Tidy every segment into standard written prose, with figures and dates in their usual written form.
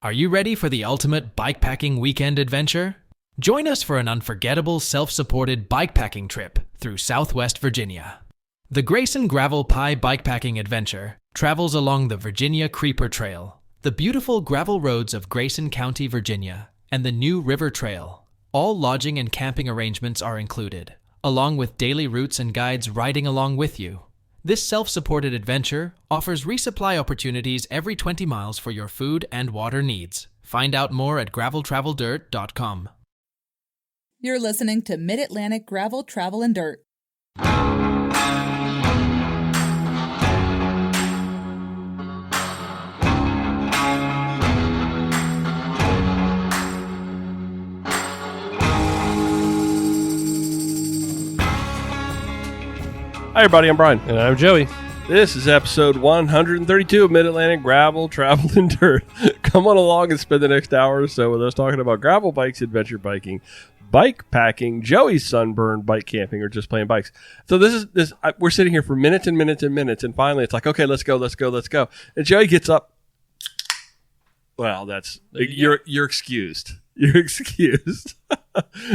Are you ready for the ultimate bikepacking weekend adventure? Join us for an unforgettable self-supported bikepacking trip through Southwest Virginia. The Grayson Gravel Pie Bikepacking Adventure travels along the Virginia Creeper Trail, the beautiful gravel roads of Grayson County, Virginia, and the New River Trail. All lodging and camping arrangements are included, along with daily routes and guides riding along with you. This self-supported adventure offers resupply opportunities every 20 miles for your food and water needs. Find out more at graveltraveldirt.com. You're listening to Mid-Atlantic Gravel, Travel, and Dirt. Hi everybody, I'm Brian. And I'm Joey. This is episode 132 of Mid-Atlantic Gravel, Travel, and Dirt. Come on along and spend the next hour or so with us talking about gravel bikes, adventure biking, bike packing, Joey's sunburn, bike camping, or just playing bikes. So we're sitting here for minutes and minutes and minutes, and finally it's like, okay, let's go. And Joey gets up. Well, you're excused. You're excused.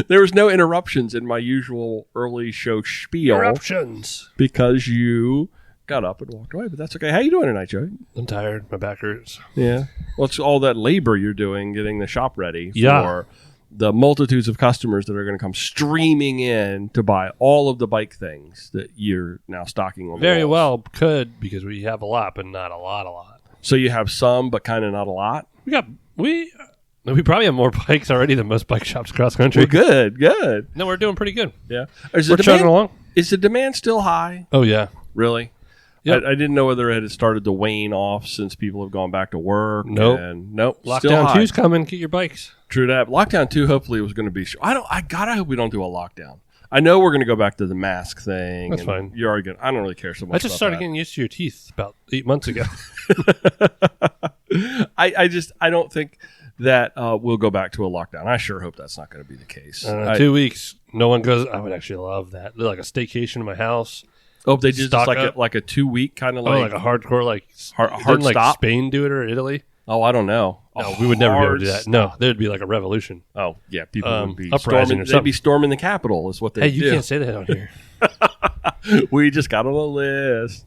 There was no interruptions in my usual early show spiel. Interruptions. Because you got up and walked away, but that's okay. How you doing tonight, Joey? I'm tired. My back hurts. Yeah. Well, it's all that labor you're doing getting the shop ready for the multitudes of customers that are going to come streaming in to buy all of the bike things that you're now stocking on the Very walls. well could, because we have a lot, but not a lot. So you have some, but kind of not a lot? We probably have more bikes already than most bike shops across country. Well, good. No, we're doing pretty good. Yeah. We're chugging along. Is the demand still high? Oh, yeah. Really? Yep. I didn't know whether it had started to wane off since people have gone back to work. Nope. Still Lockdown high. 2's coming. Get your bikes. True that. Lockdown 2 hopefully was going to be... I hope we don't do a lockdown. I know we're going to go back to the mask thing. That's fine. You're already I don't really care so much. I just started getting used to your teeth about 8 months ago. I don't think that we'll go back to a lockdown. I sure hope that's not going to be the case. 2 weeks. No one goes. I would actually love that. Like a staycation in my house. Oh, they just like a 2 week kind of like a hardcore hard like stop. Spain do it or Italy? Oh, I don't know. No, we would never be able to do that. No, there'd be like a revolution. Oh, yeah. People would be uprising storming. They'd be storming the Capitol is what they do. Hey, you can't say that out here. We just got on the list.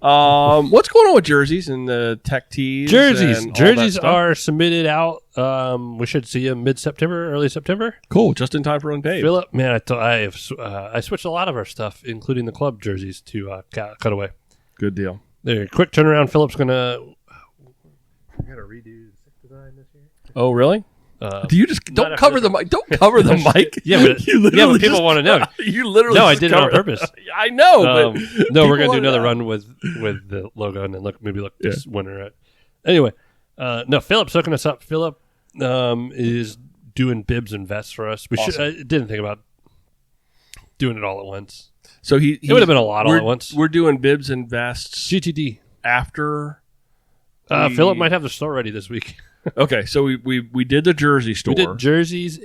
What's going on with jerseys and the tech tees? Jerseys are submitted out. We should see them mid-September, early September. Cool, just in time for Unpaved. Philip, man, I switched a lot of our stuff, including the club jerseys, to Cutaway. Good deal. They're quick turnaround. Philip's gonna. I gotta redo the design this year. Oh, really? Do you just don't cover the mic? Don't cover the mic. But people want to know. You literally. No, I did it on purpose. I know. But no, we're gonna do another run with the logo, and then look this winter at. Anyway, no, Philip's hooking us up. Philip is doing bibs and vests for us. I didn't think about doing it all at once. So it would have been a lot all at once. We're doing bibs and vests GTD after. Philip might have the store ready this week. Okay, so we did the jersey store. We did jerseys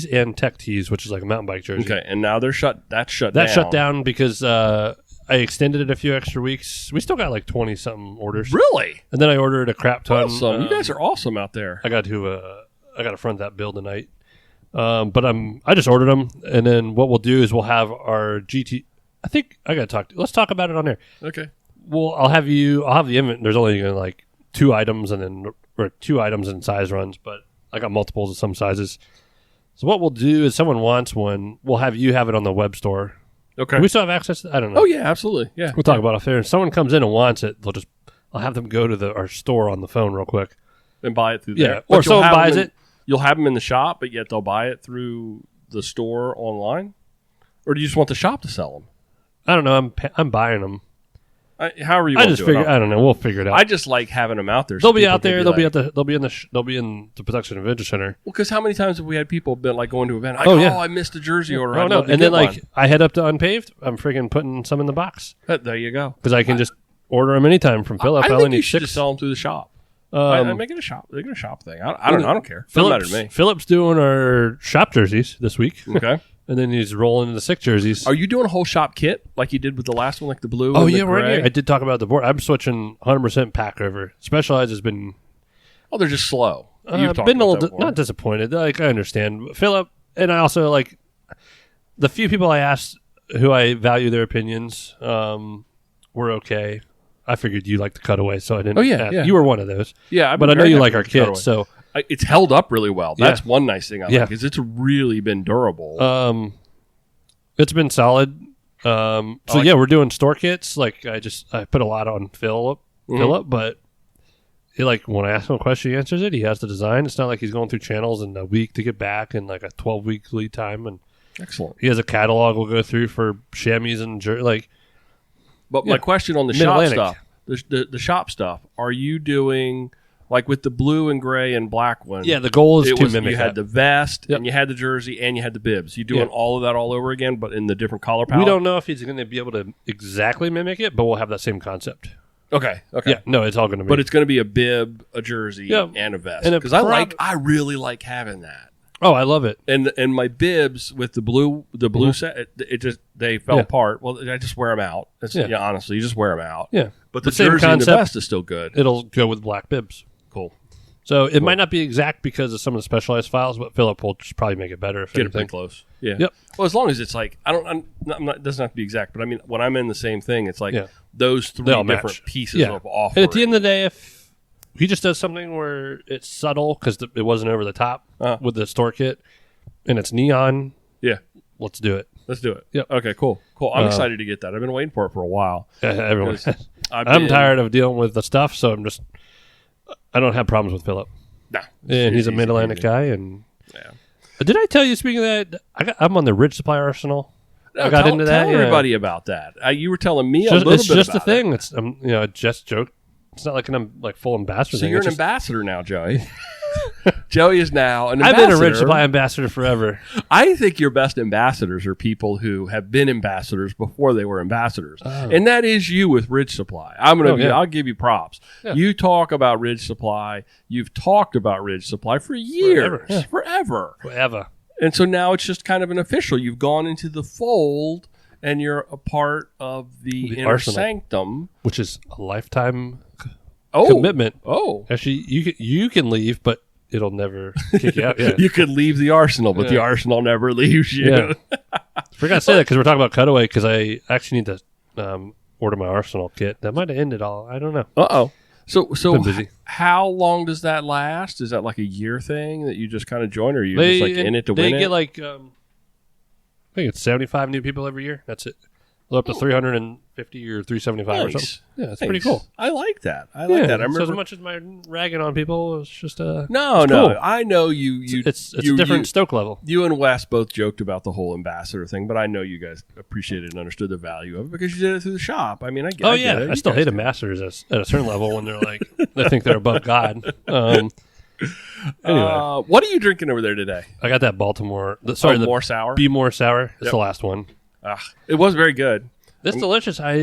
and tech tees, which is like a mountain bike jersey. Okay, and now That's shut down. That shut down because I extended it a few extra weeks. We still got like 20-something orders. Really? And then I ordered a crap ton. Awesome. You guys are awesome out there. I got to front that bill tonight. But I just ordered them, and then what we'll do is we'll have our GT. I think I got to let's talk about it on there. Okay. Well, I'll have the inventory. There's only going to like 2 items and size runs, but I got multiples of some sizes. So what we'll do is someone wants one, we'll have you have it on the web store. Okay. Do we still have access to that? I don't know. Oh, yeah, absolutely. Yeah. We'll talk about it there. If someone comes in and wants it, I'll have them go to our store on the phone real quick. And buy it through there. Yeah, or someone buys it. You'll have them in the shop, but yet they'll buy it through the store online? Or do you just want the shop to sell them? I don't know. I'm buying them. However you want to do it. I don't know. We'll figure it out. I just like having them out there. They'll be out there. They'll be in the production adventure center. Well, because how many times have we had people been like going to an event? I missed a jersey order. Oh no! And then I head up to Unpaved. I'm freaking putting some in the box. There you go. Because I can just order them anytime from Philip. I think you should just sell them through the shop. I'm making a shop. They're a shop thing. I don't care. Doesn't matter to me. Philip's doing our shop jerseys this week. Okay. And then he's rolling into sick jerseys. Are you doing a whole shop kit like you did with the last one, like the blue? Oh, and yeah, the right gray? here. I did talk about the board. I'm switching 100% pack over. Specialized has been Oh, they're just slow. I've been a little not disappointed. Like, I understand. Philip, and I also, like, the few people I asked who I value their opinions were okay. I figured you like the cutaway, so I didn't. Oh, yeah. You were one of those. Yeah, but I know you like our kit, so it's held up really well. That's Yeah. one nice thing I like, is it's really been durable. It's been solid. We're doing store kits. Like, I put a lot on Philip, but when I ask him a question, he answers it. He has the design. It's not like he's going through channels in a week to get back and like a 12-week lead time. And excellent. He has a catalog we'll go through for chamois and But my question on the shop stuff, the shop stuff, are you doing like with the blue and gray and black one? Yeah, the goal is to mimic you had that. the vest and you had the jersey and you had the bibs. You doing all of that all over again, but in the different color palette? We don't know if he's going to be able to exactly mimic it, but we'll have that same concept. Okay. Yeah, no, it's all going to be. But it's going to be a bib, a jersey, and a vest. Because I really like having that. Oh, I love it. And my bibs with the blue set, it just they fell apart. Well, I just wear them out. Honestly, you just wear them out. Yeah, but the same jersey concept, and the vest is still good. It'll go with black bibs. Cool. So it might not be exact because of some of the specialized files, but Philip will just probably make it better if Get anything. it pretty close. Yeah. Yep. Well, as long as it's like it doesn't have to be exact, but I mean when I'm in the same thing, it's like those three They'll different match. pieces of offering. And at the end of the day, if he just does something where it's subtle because it wasn't over the top with the store kit, and it's neon, let's do it. Let's do it. Yep. Okay, cool. I'm excited to get that. I've been waiting for it for a while. Everyone. I'm tired of dealing with the stuff, so I don't have problems with Philip. No. And he's a Mid-Atlantic guy. And did I tell you, speaking of that, I'm on the Ridge Supply Arsenal. I got into that. Tell everybody about that. You were telling me a little bit about it. It's just a thing. It's just joke. It's not like I'm like full ambassador. So you're an ambassador now, Joey. Joey is now an ambassador. I've been a Ridge Supply ambassador forever. I think your best ambassadors are people who have been ambassadors before they were ambassadors. And that is you with Ridge Supply. I'll give you props. Yeah. You talk about Ridge Supply. You've talked about Ridge Supply for years. Forever. And so now it's just kind of an official. You've gone into the fold and you're a part of the inner Arsenal, sanctum. Which is a lifetime commitment. Oh. Actually, you can leave, but it'll never kick you out. Yeah. You could leave the Arsenal, but the Arsenal never leaves you. Yeah. Forgot to say that because we're talking about cutaway because I actually need to order my Arsenal kit. That might have ended all. I don't know. Uh-oh. So how long does that last? Is that like a year thing that you just kind of join, or are you just like in it to win it? They get like, I think it's 75 new people every year. That's it. They're up to 350 or 375 or something. Yeah, it's pretty cool. I like that. I remember, so as much as my ragging on people, it's just no. Cool. I know you. It's a different stoke level. You and Wes both joked about the whole ambassador thing, but I know you guys appreciated and understood the value of it because you did it through the shop. I mean, I get. I still hate ambassadors at a certain level when they're like they think they're above God. Anyway, what are you drinking over there today? I got that Baltimore. More sour. Be more sour. It's the last one. It was very good. It's delicious. I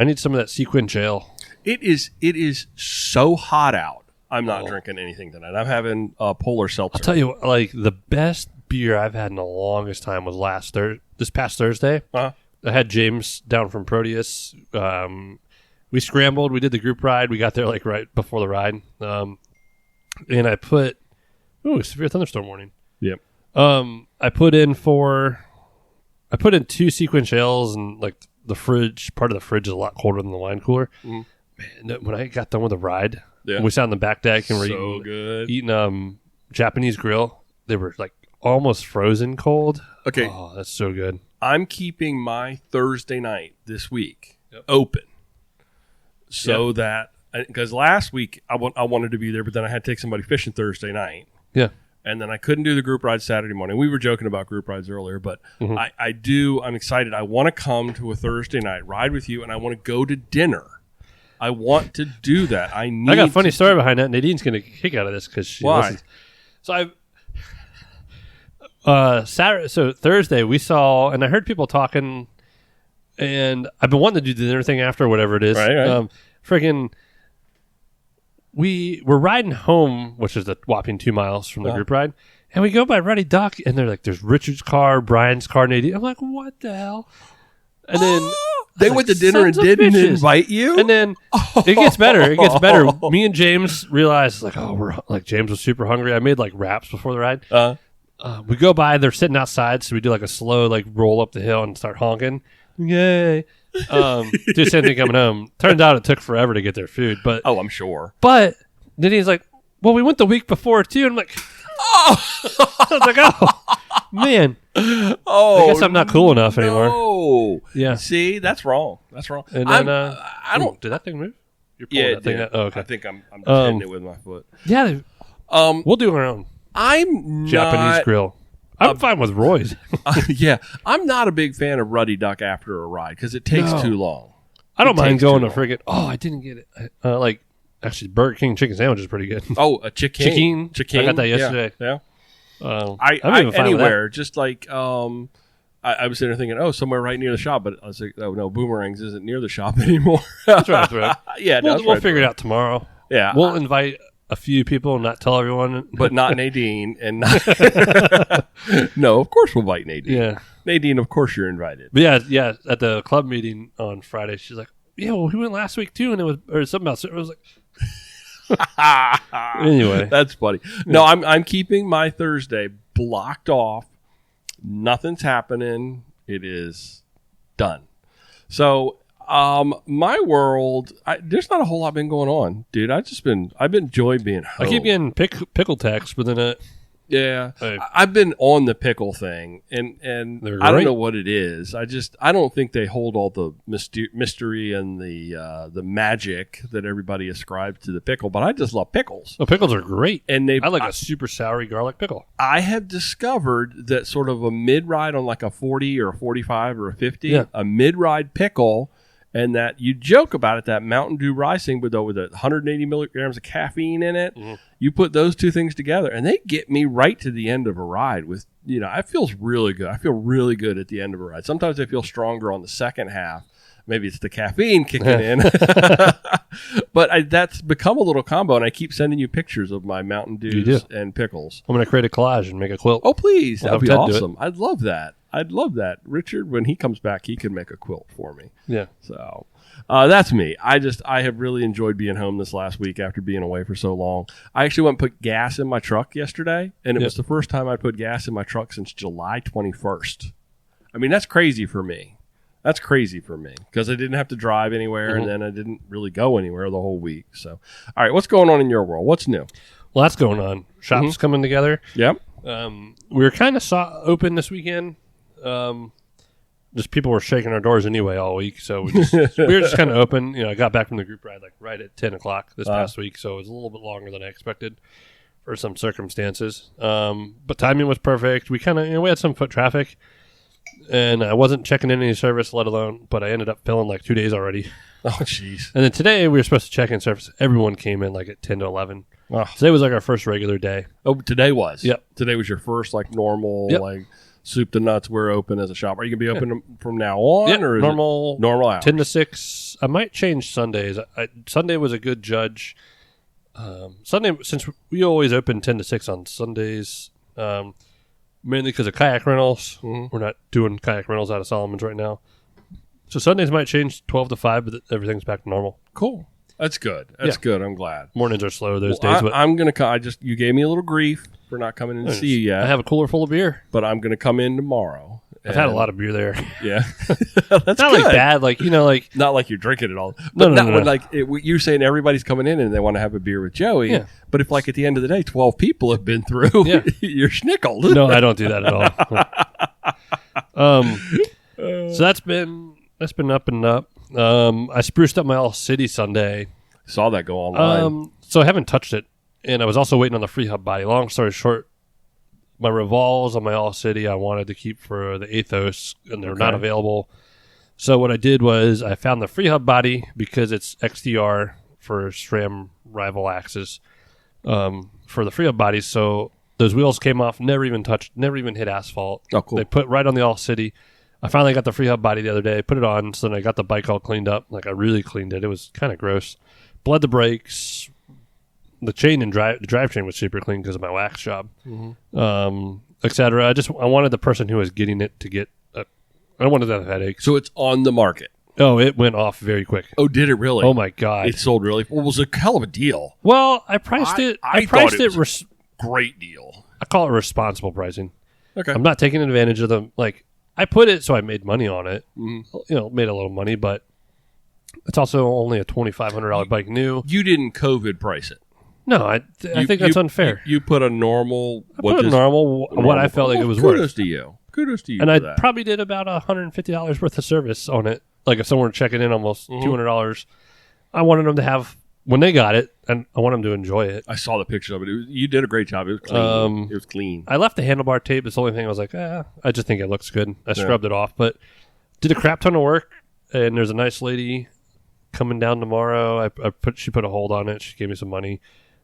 need some of that sequin ale. It is so hot out. I'm not drinking anything tonight. I'm having Polar Seltzer. I'll tell you, like the best beer I've had in the longest time was this past Thursday. I had James down from Proteus. We scrambled. We did the group ride. We got there like right before the ride. And I put severe thunderstorm warning. Yep. I put in 2 sequin ales and like the fridge. Part of the fridge is a lot colder than the wine cooler. Man, when I got done with the ride, we sat on the back deck and we're eating Japanese grill. They were like almost frozen cold. Okay. Oh, that's so good. I'm keeping my Thursday night this week open so that because last week I wanted to be there, but then I had to take somebody fishing Thursday night. Yeah. And then I couldn't do the group ride Saturday morning. We were joking about group rides earlier, but I'm excited. I want to come to a Thursday night ride with you, and I want to go to dinner. I want to do that. I got a funny story behind that. Nadine's going to kick out of this because she listens. So Thursday we saw, and I heard people talking, and I've been wanting to do the dinner thing after whatever it is. Right. We're riding home, which is a whopping 2 miles from the group ride, and we go by Ruddy Duck, and they're like, there's Richard's car, Brian's car, Nadine. I'm like, what the hell? And then They went to dinner and didn't invite you? And then it gets better. It gets better. Me and James realized, James was super hungry. I made, wraps before the ride. We go by. They're sitting outside, so we do, a slow, roll up the hill and start honking. Yay. Do the same thing coming home. Turns out it took forever to get their food. But I'm sure. But then he's like, well, we went the week before, too. And I'm like, I was like, oh, man. I guess I'm not cool enough anymore. Oh, yeah. See, that's wrong. That's wrong. And then I don't. Did that thing move? You're pulling that thing out? Oh, okay. I think I'm hitting it with my foot. Yeah. We'll do our own. I'm Japanese grill. I'm fine with Roy's. Yeah, I'm not a big fan of Ruddy Duck after a ride because it takes too long. I don't mind going to friggin'. Oh, I didn't get it. Actually, Burger King chicken sandwich is pretty good. Oh, a chicken. I got that yesterday. Yeah. I'm anywhere. Just I was sitting there thinking, somewhere right near the shop, but I was like, oh no, Boomerangs isn't near the shop anymore. That's right. Yeah, we'll figure it out tomorrow. Yeah, we'll invite a few people, not tell everyone, but not Nadine. And no, of course we'll invite Nadine. Yeah, Nadine, of course you're invited. But yeah. At the club meeting on Friday, she's like, "Yeah, well, we went last week too," and it was or something else. I was like. Anyway, that's funny. No, I'm keeping my Thursday blocked off. Nothing's happening. It is done. So, my world, there's not a whole lot been going on, dude. I've been enjoying being home. I keep getting pickle texts, but then yeah, I've been on the pickle thing, and I don't know what it is. I don't think they hold all the mystery and the magic that everybody ascribes to the pickle. But I just love pickles. Well, pickles are great, and I like a super soury garlic pickle. I have discovered that sort of a mid ride on a 40 or a 45 or a 50, a mid ride pickle. And that you joke about it, that Mountain Dew Rising with 180 milligrams of caffeine in it. Mm-hmm. You put those two things together, and they get me right to the end of a ride. With it feels really good. I feel really good at the end of a ride. Sometimes I feel stronger on the second half. Maybe it's the caffeine kicking in. But that's become a little combo, and I keep sending you pictures of my Mountain Dews and pickles. I'm going to create a collage and make a quilt. Oh, please. That would be awesome. I'd love that. Richard, when he comes back, he can make a quilt for me. Yeah. So that's me. I have really enjoyed being home this last week after being away for so long. I actually went and put gas in my truck yesterday, and it was the first time I put gas in my truck since July 21st. I mean, that's crazy for me. Because I didn't have to drive anywhere, and then I didn't really go anywhere the whole week. So, all right, what's going on in your world? What's new? Well, that's going on. Shops coming together. Yep. We were kind of open this weekend. Just people were shaking our doors anyway all week, so we were just kind of open. I got back from the group ride right at 10 o'clock this past week, so it was a little bit longer than I expected for some circumstances. But timing was perfect. We kind of we had some foot traffic, and I wasn't checking in any service, but I ended up filling 2 days already. Oh, jeez. And then today we were supposed to check in service. Everyone came in at 10 to 11. Oh. Today was our first regular day. Oh, today was? Yep. Today was your first normal, soup to nuts, we're open as a shop. Are you going to be open from now on? Or is normal hours? 10 to 6. I might change Sundays. Sunday was a good judge. Sunday, since we always open 10 to 6 on Sundays, mainly because of kayak rentals. Mm-hmm. We're not doing kayak rentals out of Solomon's right now. So Sundays might change 12 to 5, but everything's back to normal. Cool. That's good. That's good. I'm glad. Mornings are slow those days. But I'm going to you gave me a little grief for not coming in to see you yet. I have a cooler full of beer. But I'm going to come in tomorrow. I've had a lot of beer there. Yeah. That's not good. Bad. Not like you're drinking it all. But no. You're saying everybody's coming in and they want to have a beer with Joey. Yeah. But if at the end of the day, 12 people have been through, you're schnickled. No, I don't do that at all. So that's been up and up. I spruced up my All City Sunday. Saw that go online. So I haven't touched it. And I was also waiting on the free hub body. Long story short, my Revolves on my All City I wanted to keep for the Athos, and they're not available. So what I did was I found the free hub body because it's XDR for SRAM rival axis for the free hub bodies. So those wheels came off, never even hit asphalt. Oh, cool. They put right on the All City. I finally got the free hub body the other day, put it on, so then I got the bike all cleaned up. I really cleaned it. It was kind of gross. Bled the brakes. The chain and the drivetrain was super clean because of my wax job, etc. I wanted the person who was getting it to get. I don't want to have a headache. So it's on the market. Oh, it went off very quick. Oh, did it really? Oh my god! It sold really. Well, it was a hell of a deal. Well, I priced it. I priced it. Great deal. I call it responsible pricing. Okay. I'm not taking advantage of them. Like I put it so I made money on it. You know, made a little money, but it's also only a $2,500 bike new. You didn't COVID price it. No, I think that's unfair. You put a normal. What I felt like it was worth. Kudos to you. Kudos to you. And for I that. probably did about $150 worth of service on it. Like if someone were checking in almost $200, I wanted them to have when they got it, and I want them to enjoy it. I saw the picture of it. You did a great job. It was clean. It was clean. I left the handlebar tape. It's the only thing I was like, I just think it looks good. I scrubbed it off, but did a crap ton of work. And there's a nice lady coming down tomorrow. She put a hold on it. She gave me some money.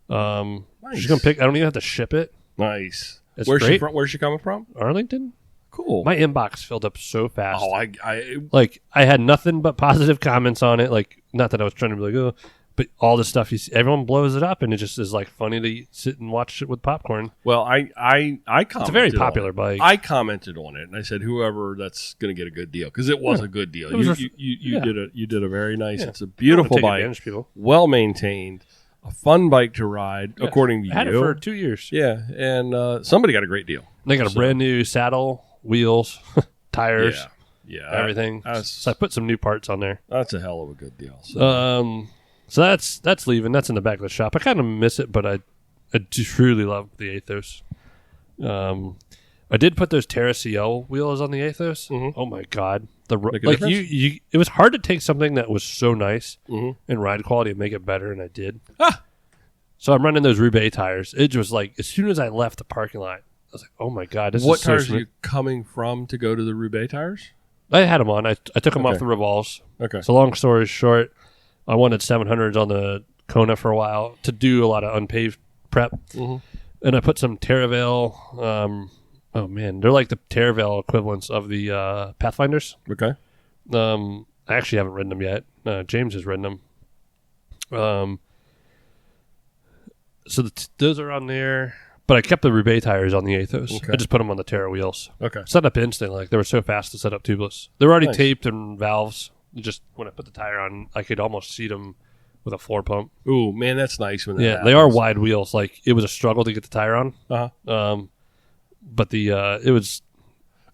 Nice. She's gonna pick. I don't even have to ship it. Nice. It's Where's great. she from? Where's she coming from? Arlington. Cool. My inbox filled up so fast. Oh, I had nothing but positive comments on it. Like, not that I was trying to be like, oh, but all the stuff you see, everyone blows it up, and it just is like funny to sit and watch it with popcorn. Well, I commented. It's a very popular bike. I commented on it, and I said, whoever that's going to get a good deal, because it was a good deal. You did a very nice. It's a beautiful bike, well maintained, a fun bike to ride, according to you. I had it for 2 years. Yeah, and somebody got a great deal. They got a brand new saddle, wheels, tires, everything. So I put some new parts on there. That's a hell of a good deal. So that's leaving. That's in the back of the shop. I kind of miss it, but I truly love the Athos. I did put those Terra CL wheels on the Athos. Oh my god, it was hard to take something that was so nice in ride quality and make it better, and I did. So I'm running those Roubaix tires. It was like as soon as I left the parking lot, I was like, "Oh my god, this what is so tires smooth." are you coming from to go to the Roubaix tires? I had them on. I took them off the Revolves. Okay. So long story short, I wanted 700s on the Kona for a while to do a lot of unpaved prep, and I put some Terravale. Oh man, they're like the Terravale equivalents of the Pathfinders. Okay. I actually haven't ridden them yet. James has ridden them. So those are on there, but I kept the Roubaix tires on the Athos. Okay. I just put them on the Terra wheels. Okay. Set up instantly. Like they were so fast to set up tubeless. They were already taped and valves. Just when I put the tire on, I could almost seat them with a floor pump. Ooh, man, that's nice when that happens. They are wide wheels. Like it was a struggle to get the tire on. But those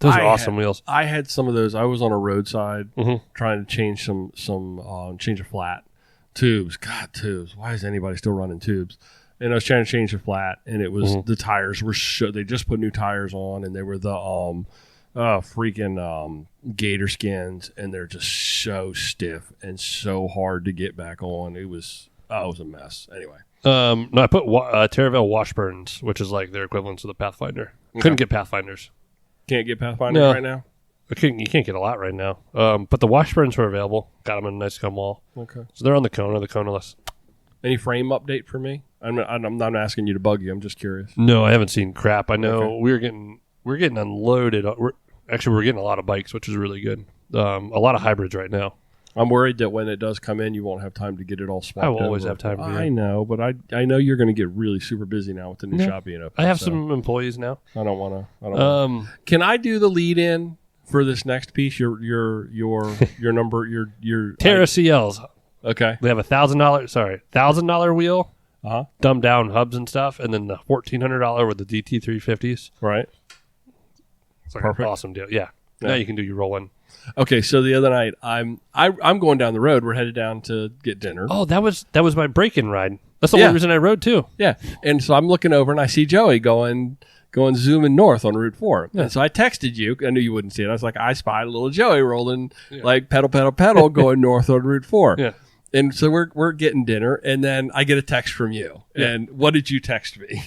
are awesome wheels. I had some of those. I was on a roadside trying to change change a flat tubes. God, tubes. Why is anybody still running tubes? And I was trying to change the flat, and it was the tires were they just put new tires on, and they were the freaking gator skins, and they're just so stiff and so hard to get back on. It was a mess. Anyway. No, I put Terravale Washburns, which is like their equivalent to the Pathfinder. Couldn't get Pathfinders. Can't get Pathfinders right now? You can't get a lot right now. But the Washburns were available. Got them in a nice gum wall. Okay. So they're on the Kona-less. Any frame update for me? I'm not asking you to bug you. I'm just curious. No, I haven't seen crap. I know we're getting unloaded. We're getting a lot of bikes, which is really good. A lot of hybrids right now. I'm worried that when it does come in, you won't have time to get it all swapped. I will always have time. I know, but I know you're going to get really super busy now with the new shop being open. I have some employees now. I don't want to. Can I do the lead in for this next piece? Your number your Terra CLs. Okay, they have $1,000 wheel. Dumbed down hubs and stuff, and then the $1,400 with the DT350s. Right. It's like an awesome deal. Yeah. Now you can do your roll-in. Okay, so the other night I'm going down the road. We're headed down to get dinner. Oh, that was my break-in ride. That's the only reason I rode too. Yeah, and so I'm looking over and I see Joey going zooming north on Route 4. Yeah. And so I texted you. I knew you wouldn't see it. I was like, I spied a little Joey rolling like pedal going north on Route 4. Yeah. And so we're getting dinner, and then I get a text from you. Yeah. And what did you text me?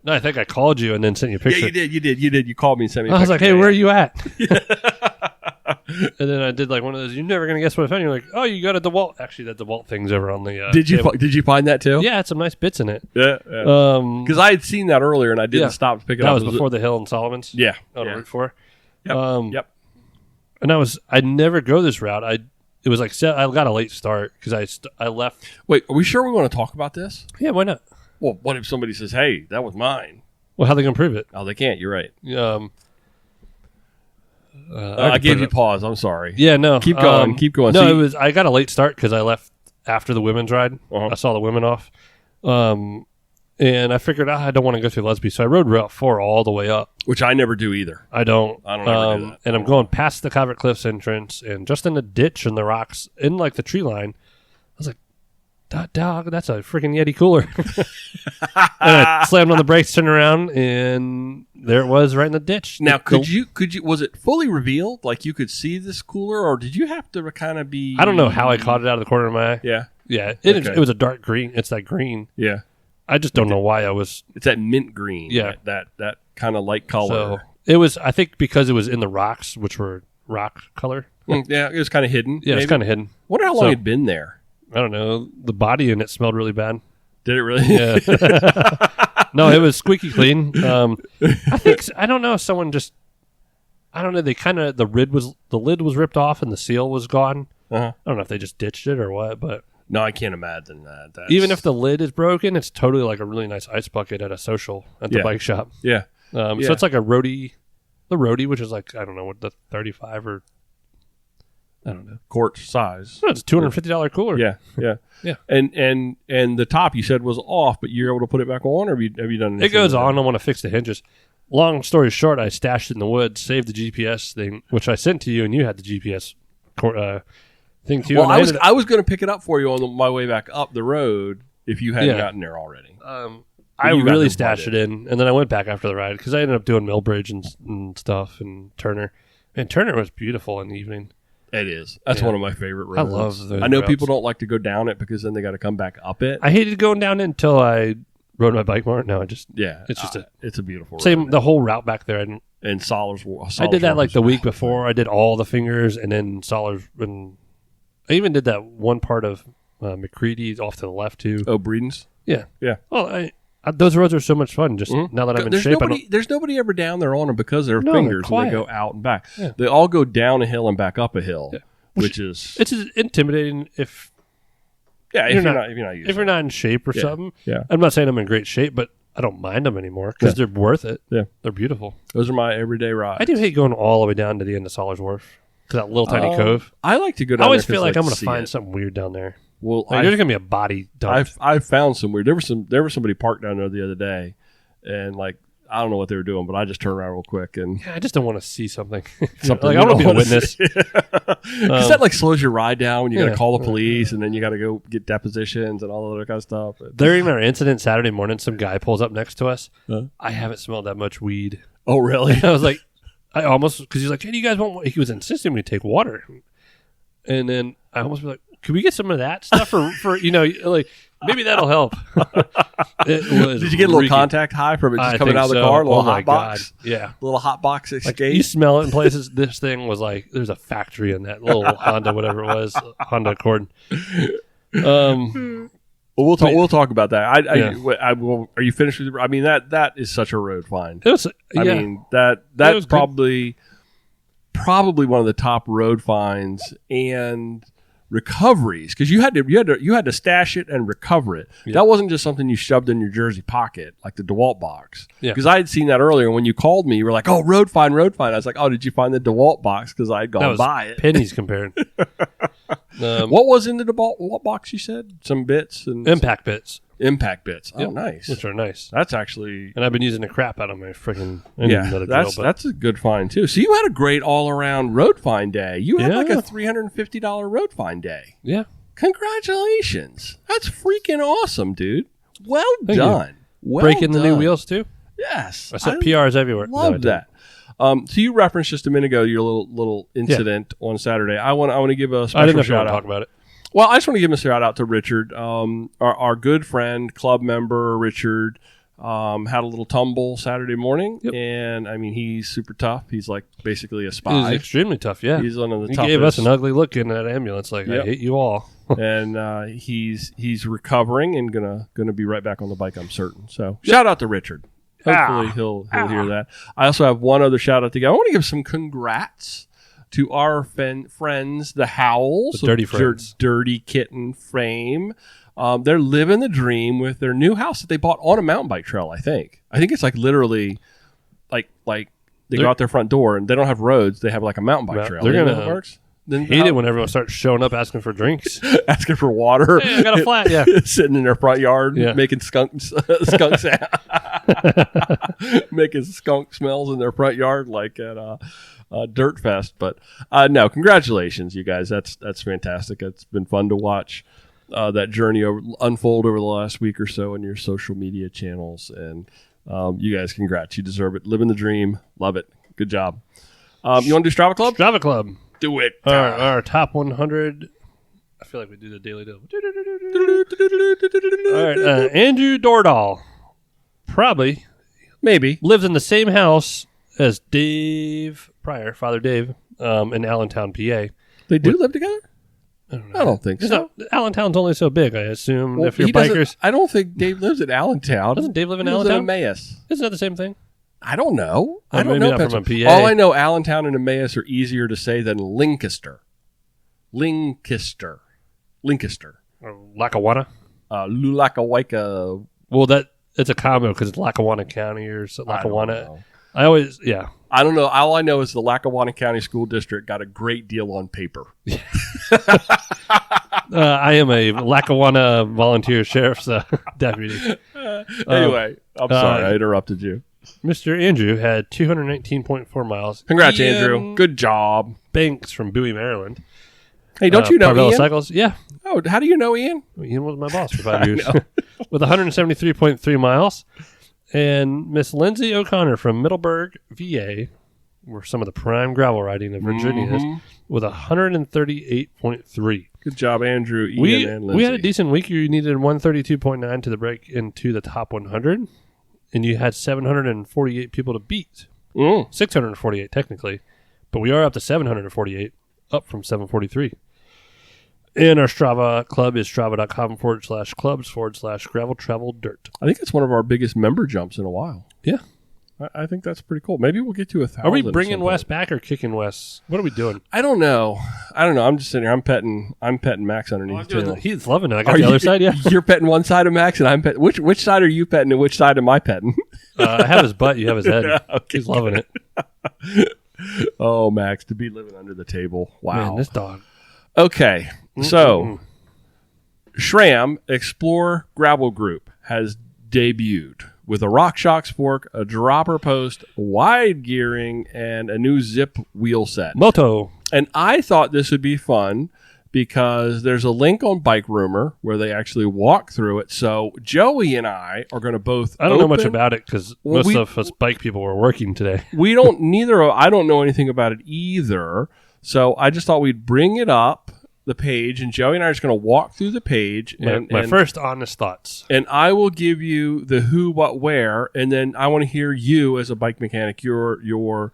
No, I think I called you and then sent you a picture. Yeah, you did. You called me and sent me a picture. I was like, hey, where are you at? And then I did like one of those, you're never going to guess what I found. You're like, oh, you got a DeWalt. Actually, that DeWalt thing's over on the... Did you find that too? Yeah, it had some nice bits in it. Yeah. Because I had seen that earlier and I didn't stop to pick it up. That was before the Hill and Solomon's? Yeah. On Route 4? Yep. And I never go this route. It was like, I got a late start because I left. Wait, are we sure we want to talk about this? Yeah, why not? Well, what if somebody says, hey, that was mine? Well, how are they going to prove it? Oh, they can't. You're right. I gave you pause. I'm sorry. Yeah, no. Keep going. Keep going. No, I got a late start because I left after the women's ride. Uh-huh. I saw the women off. And I figured I don't want to go through Lesby, so I rode Route 4 all the way up. Which I never do either. I don't ever do that. And I'm going past the Covert Cliffs entrance, and just in the ditch and the rocks, in like the tree line, I was like, dog, that's a freaking Yeti cooler. And I slammed on the brakes, turned around, and there it was right in the ditch. Now, could you, was it fully revealed? Like you could see this cooler, or did you have to kind of be... I don't know how I caught it out of the corner of my eye. Yeah. Yeah. It was a dark green. It's that green. Yeah. I just don't know why I was... It's that mint green. Yeah. That kind of light color. So it was, I think because it was in the rocks, which were rock color. Yeah, it was kind of hidden. Yeah, it's kind of hidden. Wonder how long it'd been there. I don't know. The body in it smelled really bad. Did it really? Yeah. No, it was squeaky clean. I don't know if someone just... I don't know. They kind of... The lid was ripped off and the seal was gone. Uh-huh. I don't know if they just ditched it or what, but... No, I can't imagine that. Even if the lid is broken, it's totally like a really nice ice bucket at a social at the bike shop. Yeah. So it's like a roadie, which is like, I don't know what the 35 or I don't know quart size. No, it's a $250 cooler. Yeah. Yeah. And the top you said was off, but you're able to put it back on, or have you done? It goes on. I want to fix the hinges. Long story short, I stashed it in the woods, saved the GPS thing, which I sent to you, and you had the GPS thing too. Well, I was going to pick it up for you on my way back up the road if you hadn't gotten there already. I really stashed it in, and then I went back after the ride because I ended up doing Millbridge and stuff and Turner. And Turner was beautiful in the evening. It is. That's one of my favorite roads. I love those. I know routes. people don't like to go down it because then they got to come back up it. I hated going down it until I rode my bike more. No, it's a beautiful road. Same the whole route back there. And Solars. I did that like the week before. I did all the fingers and then Solars, and I even did that one part of McCready's off to the left too. Oh, Breeden's? Yeah. Yeah. Well, those roads are so much fun. Just now that I'm in shape, there's nobody ever down there on them because they're fingers and they go out and back. Yeah. They all go down a hill and back up a hill, which is it's intimidating if you're not in shape or something. Yeah. I'm not saying I'm in great shape, but I don't mind them anymore because they're worth it. Yeah, they're beautiful. Those are my everyday rides. I do hate going all the way down to the end of Solars Wharf to that little tiny cove. I like to go down. I always there feel like I'm going to find something weird down there. Well, there's going to be a body dumped. I've found some weird. There was somebody parked down there the other day, and like I don't know what they were doing, but I just turned around real quick and I just don't want to see something. Something like I want to be a witness because that like slows your ride down when you got to call the police and then you got to go get depositions and all that other kind of stuff. During our incident Saturday morning, some guy pulls up next to us. I haven't smelled that much weed. Oh, really? I was like, I almost because he's like, hey, do you guys want? He was insisting we take water, and then I almost was like, can we get some of that stuff for like maybe that'll help. Did you get a little contact high from it just coming out of the car? A little hot box? Yeah. A little hot box escape? Like, you smell it in places. This thing was like, there's a factory in that little Honda, whatever it was, Honda Accord. Well, we'll talk about that. Are you finished with? I mean that is such a road find. It was. I mean that's probably one of the top road finds and recoveries because you had to stash it and recover it. Yeah. That wasn't just something you shoved in your jersey pocket like the DeWalt box. Yeah. Because I had seen that earlier when you called me. You were like, "Oh, road find." I was like, "Oh, did you find the DeWalt box?" Because I had gone by it. Pennies compared. What was in the DeWalt box? You said some bits and impact bits. Impact bits. Oh, nice. Which are nice. That's actually... And I've been using the crap out of my freaking... That's a good find, too. So you had a great all-around road find day. You had like a $350 road find day. Yeah. Congratulations. That's freaking awesome, dude. Well done. Well Breaking done. the new wheels, too? Yes. I set PRs everywhere. Love that. So you referenced just a minute ago your little incident on Saturday. I want to give a special shout out. Talk about it. Well, I just want to give a shout out to Richard, our good friend, club member Richard. Had a little tumble Saturday morning, and I mean he's super tough. He's like basically a spy. He's extremely tough. Yeah, he's one of the toughest. He gave us an ugly look in that ambulance. Like I hate you all. And he's recovering and gonna be right back on the bike. I'm certain. So shout out to Richard. Hopefully he'll hear that. I also have one other shout out to give. I want to give some congrats to our friends, the Howells, the Dirty Friends, Dirty Kitten Frame. They're living the dream with their new house that they bought on a mountain bike trail. I think it's like literally like They go out their front door, and they don't have roads. They have like a mountain bike trail. They're You know gonna how it works. Then hate it when everyone starts showing up asking for drinks. asking for water. Hey, I got a flat, yeah. Sitting in their front yard, Yeah. making skunk sound. Making skunk smells in their front yard like at Dirt Fest. But no, congratulations, you guys. That's fantastic. It's been fun to watch that journey unfold over the last week or so in your social media channels. And you guys, congrats. You deserve it. Living the dream. Love it. Good job. You want to do Strava Club? Strava Club. Do it. Our top 100. I feel like we do the daily deal. All right. Andrew Dordahl. Probably. Maybe. Lives in the same house as Dave Pryor, Father Dave, in Allentown, PA. They do live together? I don't know. I don't think so. Allentown's only so big, I assume. Well, if you're he doesn't- bikers. I don't think Dave lives in Allentown. Doesn't Dave live in He lives Allentown? Emmaus. Isn't that the same thing? I don't know. I don't maybe know. not from a Pennsylvania. PA. All I know, Allentown and Emmaus are easier to say than Lancaster. Lancaster. Or Lackawanna? Lulacawaika. Well, it's a combo because it's Lackawanna County or Lackawanna. I don't know. All I know is the Lackawanna County School District got a great deal on paper. I am a Lackawanna volunteer sheriff's deputy. Anyway, I'm sorry. I interrupted you. Mr. Andrew had 219.4 miles. Congrats, Ian Andrew. Good job. Banks from Bowie, Maryland. Hey, don't you know Parvella Ian? Cycles? Yeah. Oh, how do you know Ian? Ian was my boss for 5 years. With 173.3 miles. And Miss Lindsay O'Connor from Middleburg, VA, where some of the prime gravel riding of Virginia is, with 138.3. Good job, Andrew, Ian, and Lindsay. We had a decent week. You needed 132.9 to the break into the top 100, and you had 748 people to beat. 648 technically, but we are up to 748, up from 743. And our Strava club is strava.com/clubs/gravel travel dirt. I think it's one of our biggest member jumps in a while. Yeah. I think that's pretty cool. Maybe we'll get to 1,000. Are we bringing Wes back or kicking Wes? What are we doing? I don't know. I'm just sitting here. I'm petting Max underneath the table. He's loving it. I got the other side, yeah. You're petting one side of Max, and I'm petting. Which side are you petting, and which side am I petting? I have his butt. You have his head. Okay, He's loving it. Oh, Max, to be living under the table. Wow. Man, this dog. Okay, so SRAM XPLR Gravel Group has debuted with a Rockshox fork, a dropper post, wide gearing, and a new zip wheel set. MOTO. And I thought this would be fun because there's a link on Bike Rumor where they actually walk through it. So Joey and I are going to both I don't know much about it because most of us bike people were working today. I don't know anything about it either. So I just thought we'd bring it up, the page, and Joey and I are just going to walk through the page. My first honest thoughts. And I will give you the who, what, where, and then I want to hear you as a bike mechanic, your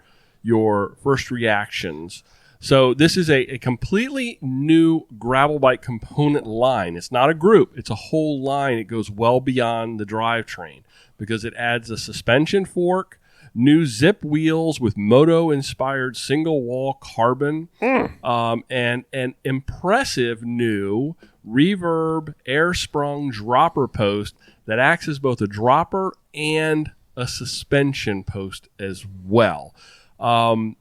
first reactions. So this is a completely new gravel bike component line. It's not a group. It's a whole line. It goes well beyond the drivetrain because it adds a suspension fork, new zip wheels with MOTO-inspired single-wall carbon, and an impressive new reverb air-sprung dropper post that acts as both a dropper and a suspension post as well.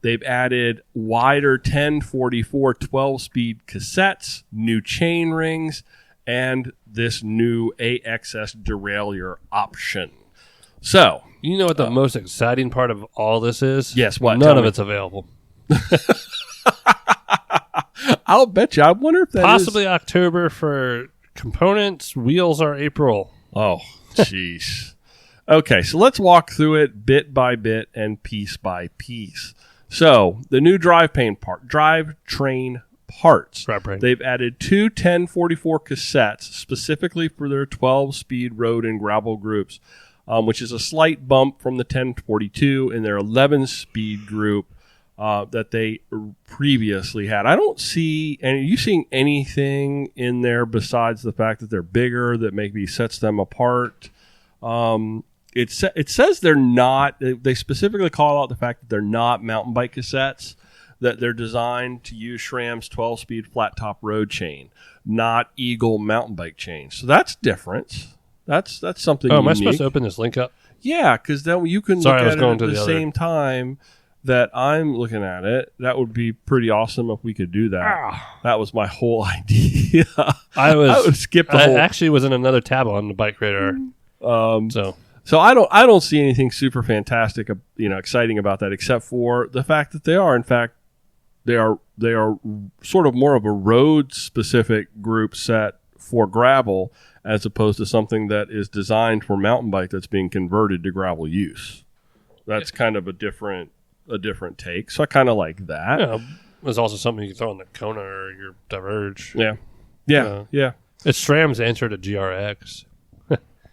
They've added wider 1044 12-speed cassettes, new chain rings, and this new AXS derailleur option. So, you know what the most exciting part of all this is? Yes, what? None of it's available. I'll bet you. I wonder if that Possibly October for components. Wheels are April. Oh, jeez. Okay, so let's walk through it bit by bit and piece by piece. So, the new drivetrain parts. They've added two 1044 cassettes specifically for their 12-speed road and gravel groups, which is a slight bump from the 1042 in their 11-speed group that they previously had. I don't see, and are you seeing anything in there besides the fact that they're bigger that maybe sets them apart? It says they're not, they specifically call out the fact that they're not mountain bike cassettes, that they're designed to use SRAM's 12-speed flat-top road chain, not Eagle mountain bike chain. So that's different. That's something unique. Am I supposed to open this link up? Yeah, because then you can look at it at the same time that I'm looking at it, that would be pretty awesome if we could do that. That was my whole idea. I would skip the whole. I actually was in another tab on the Bike Radar. So I don't see anything super fantastic, exciting about that, except for the fact that they are sort of more of a road specific group set for gravel, as opposed to something that is designed for mountain bike that's being converted to gravel use. That's kind of a different take. So I kind of like that. Yeah, there's also something you can throw on the Kona or your Diverge. Yeah. It's SRAM's answer to GRX.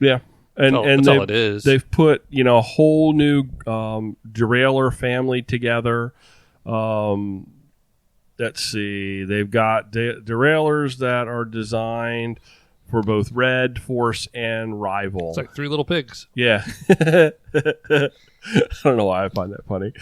Yeah. And that's all it is. They've put a whole new derailleur family together. Let's see. They've got derailleurs that are designed for both Red, Force, and Rival. It's like 3 little pigs. Yeah. I don't know why I find that funny.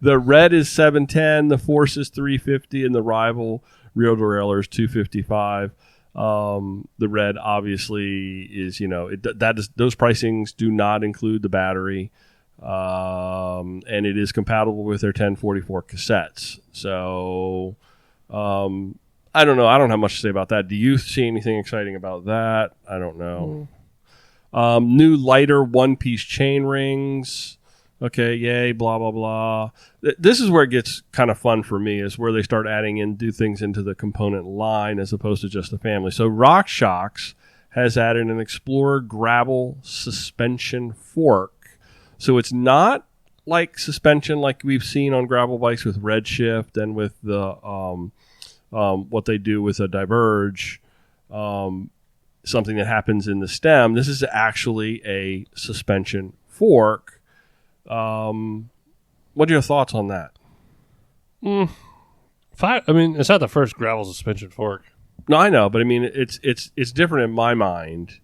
The Red is 710, the Force is 350, and the Rival rear derailleur is 255. The Red obviously is, those pricings do not include the battery, and it is compatible with their 1044 cassettes. So, I don't know. I don't have much to say about that. Do you see anything exciting about that? I don't know. New lighter one-piece chain rings. Okay, yay, blah, blah, blah. This is where it gets kind of fun for me, is where they start do things into the component line as opposed to just the family. So Rockshox has added an Explorer gravel suspension fork. So it's not like suspension like we've seen on gravel bikes with Redshift and with the what they do with a Diverge, something that happens in the stem. This is actually a suspension fork. What are your thoughts on that? It's not the first gravel suspension fork. No, I know, but I mean, it's different in my mind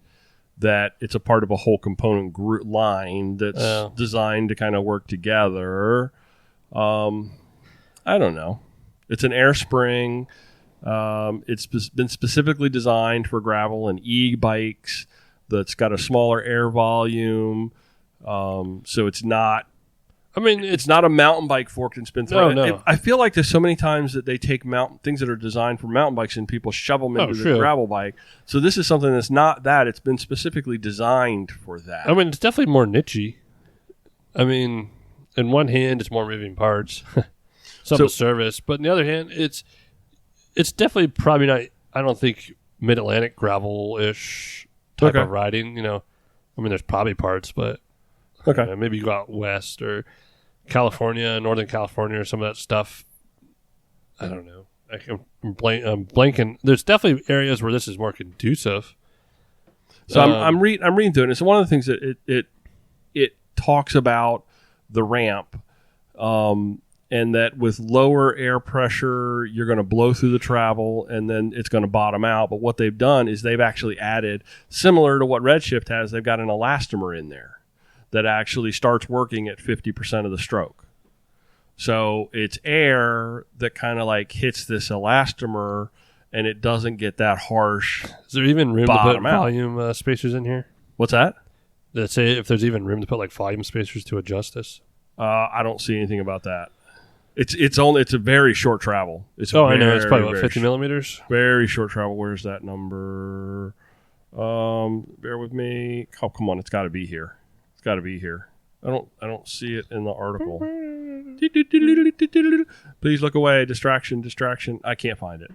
that it's a part of a whole component line that's designed to kind of work together. I don't know. It's an air spring. It's been specifically designed for gravel and e-bikes. That's got a smaller air volume. So it's not. It's not a mountain bike forked and spin through. No. I feel like there's so many times that they take things that are designed for mountain bikes and people shove them into the gravel bike. So this is something that's not that. It's been specifically designed for that. It's definitely more niche-y. In one hand, it's more moving parts, some service, but on the other hand, it's definitely probably not. I don't think mid-Atlantic gravel-ish type of riding. There's probably parts, but maybe you go out west or California, Northern California, or some of that stuff. I don't know. I'm blanking. There's definitely areas where this is more conducive. So I'm reading through it. And so one of the things that it talks about the ramp, and that with lower air pressure, you're going to blow through the travel, and then it's going to bottom out. But what they've done is they've actually added, similar to what Redshift has, they've got an elastomer in there that actually starts working at 50% of the stroke. So it's air that kind of like hits this elastomer, and it doesn't get that harsh. Is there even room to put volume spacers in here? What's that? Let's say if there's even room to put like volume spacers to adjust this. I don't see anything about that. It's a very short travel. I know. It's probably 50 millimeters. Very short travel. Where's that number? Bear with me. Oh, come on. It's got to be here. It's got to be here. I don't see it in the article. Please look away. Distraction. I can't find it.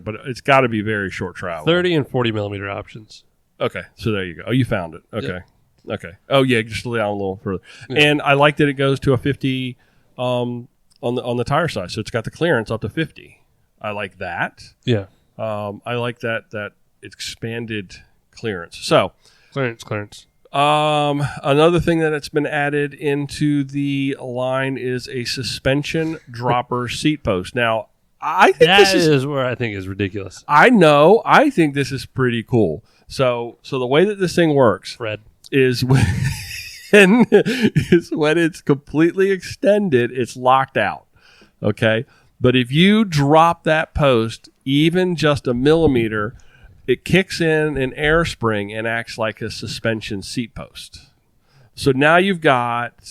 But it's got to be very short travel. 30 and 40 millimeter options. Okay. So there you go. Oh, you found it. Okay. Yeah. Okay. Oh yeah. Just down a little further. Yeah. And I like that it goes to a 50 on the tire size. So it's got the clearance up to 50. I like that. Yeah. I like that expanded clearance. So clearance. Another thing that it's been added into the line is a suspension dropper seat post. Now, I think this is where I think is ridiculous. I know. I think this is pretty cool. So the way that this thing works, Red, is when it's completely extended, it's locked out. Okay, but if you drop that post even just a millimeter, it kicks in an air spring and acts like a suspension seat post. So now you've got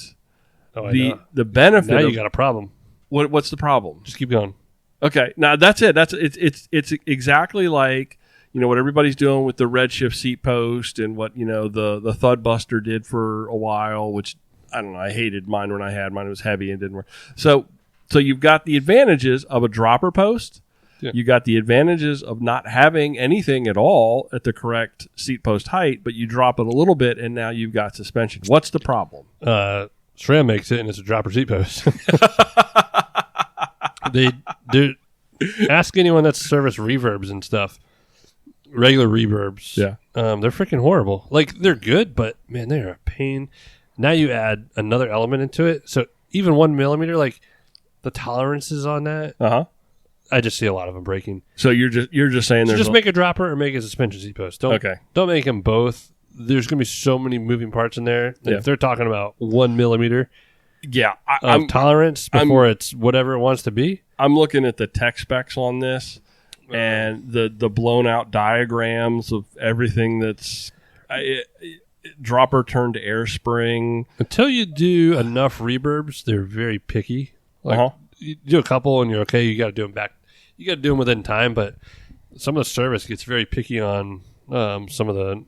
I the know. the benefit. Now of, you got a problem. what's the problem? Just keep going. Okay, now that's it. It's exactly like what everybody's doing with the Redshift seat post and what the Thud Buster did for a while, which I don't know. I hated mine when I had mine. It was heavy and didn't work. So you've got the advantages of a dropper post. Yeah. You got the advantages of not having anything at all at the correct seat post height, but you drop it a little bit, and now you've got suspension. What's the problem? SRAM makes it, and it's a dropper seat post. They do. Ask anyone that's serviced reverbs and stuff. Regular reverbs. Yeah. They're freaking horrible. Like, they're good, but man, they're a pain. Now you add another element into it. So even 1 millimeter, like the tolerances on that, I just see a lot of them breaking. So you're just saying So just make a dropper or make a suspension seat post. Don't make them both. There's going to be so many moving parts in there. Yeah. If they're talking about 1 millimeter I'm tolerance before it's whatever it wants to be. I'm looking at the tech specs on this and the blown out diagrams of everything that's dropper turned to air spring. Until you do enough reverbs, they're very picky. Like you do a couple and you're okay. You got to do them back. You got to do them within time, but some of the service gets very picky on some of the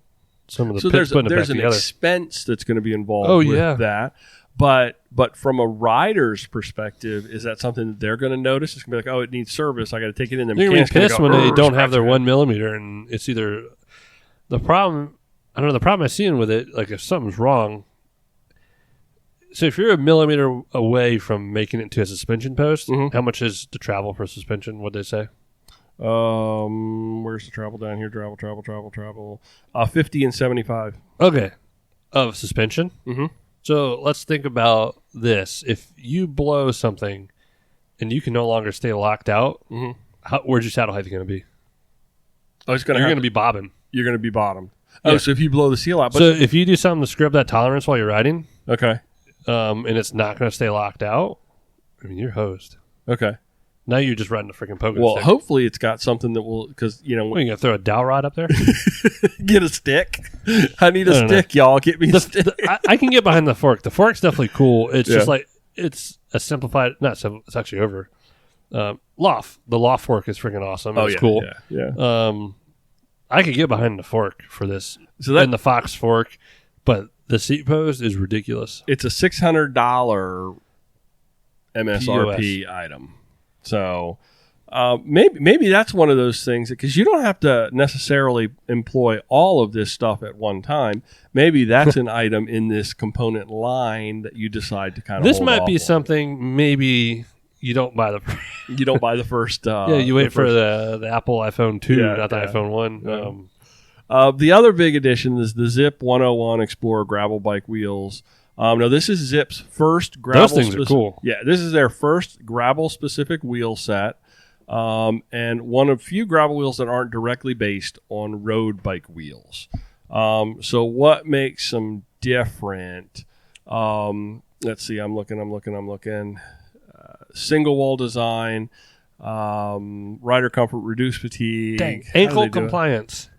so pits there's putting it back an together. expense that's going to be involved with that. But from a rider's perspective, is that something that they're going to notice? It's going to be like, oh, it needs service. I got to take it in. The They're going to be mechanic's pissed gonna when go, they don't have their scratch 1 millimeter, and it's either the problem. I don't know the problem I'm seeing with it. Like if something's wrong. So if you're a millimeter away from making it to a suspension post, how much is the travel for suspension? What'd they say? Where's the travel down here? Travel. 50 and 75. Okay, of suspension. Mm-hmm. So let's think about this. If you blow something and you can no longer stay locked out, where's your saddle height going to be? Oh, you're going to be bobbing. You're going to be bottomed. Yeah. Oh, so if you blow the seal out. So if you do something to screw up that tolerance while you're riding, okay, and it's not going to stay locked out, I mean, you're hosed. Okay. Now you're just riding a freaking pogo Well, stick. hopefully it's got something that will, because, What, you going to throw a dowel rod up there? get a stick. I need a stick, y'all. Get me a stick. I can get behind the fork. The fork's definitely cool. It's just like, it's a simplified, not simple, it's actually over. Loft. The loft fork is freaking awesome. It's cool. Yeah. I could get behind the fork for this. And the Fox fork, but the seat post is ridiculous. It's a $600 MSRP POS. item. So maybe that's one of those things, because you don't have to necessarily employ all of this stuff at one time. Maybe that's an item in this component line that you decide to kind of. This might be something. Maybe you don't buy the. You don't buy the first. You wait for the Apple iPhone 2, not the iPhone 1. Yeah. The other big addition is the Zip 101 Explorer gravel bike wheels. No, this is Zip's first gravel. Those things are cool. Yeah, this is their first gravel-specific wheel set, and one of few gravel wheels that aren't directly based on road bike wheels. So what makes them different? Let's see. I'm looking. Single wall design, rider comfort, reduced fatigue. Dang. Ankle compliance.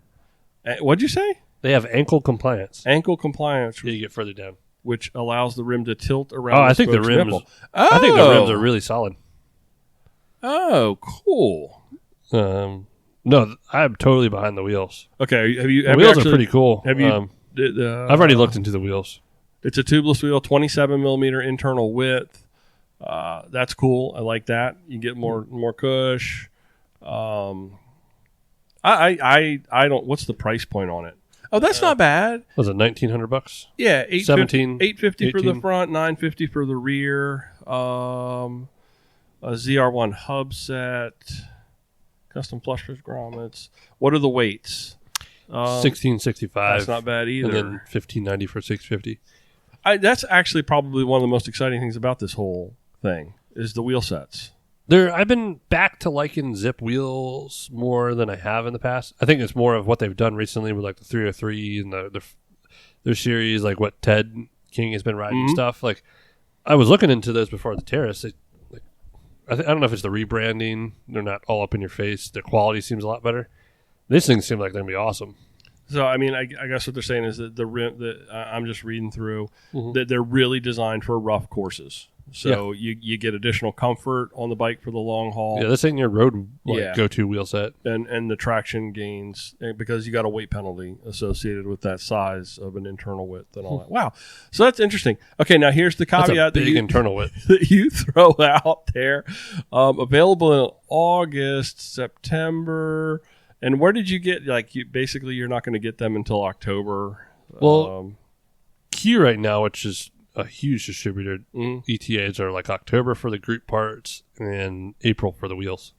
What'd you say? They have ankle compliance. Ankle compliance. You get further down. Which allows the rim to tilt around. I think the rims. I think the rims are really solid. Oh, cool. No, I'm totally behind the wheels. Okay, The wheels are pretty cool. Have you? I've already looked into the wheels. It's a tubeless wheel, 27 millimeter internal width. That's cool. I like that. You get more cush. I don't. What's the price point on it? Oh, that's not bad. Was it $1,900? Yeah, $850 for the 18. front, $950 for the rear. A ZR1 hub set, custom flush pitch grommets. What are the weights? 1665. That's not bad either. And then 1590 for 650. That's actually probably one of the most exciting things about this whole thing is the wheel sets. I've been back to liking Zip wheels more than I have in the past. I think it's more of what they've done recently with like the 303 and their series, like what Ted King has been riding and stuff. Like I was looking into those before the Terrace. I don't know if it's the rebranding. They're not all up in your face. Their quality seems a lot better. These things seem like they're going to be awesome. So I mean, I guess what they're saying is that the rim that I'm just reading through Mm-hmm. that they're really designed for rough courses. So you get additional comfort on the bike for the long haul. Yeah, this ain't your road Yeah. go-to wheel set. And the traction gains because you got a weight penalty associated with that size of an internal width and all that. Wow. So that's interesting. Okay, now here's the That's a caveat big internal width. that you throw out there. Available in August, September. And where did you get, basically you're not going to get them until October. Well, Q right now, which is a huge distributor, ETAs are like October for the group parts and April for the wheels.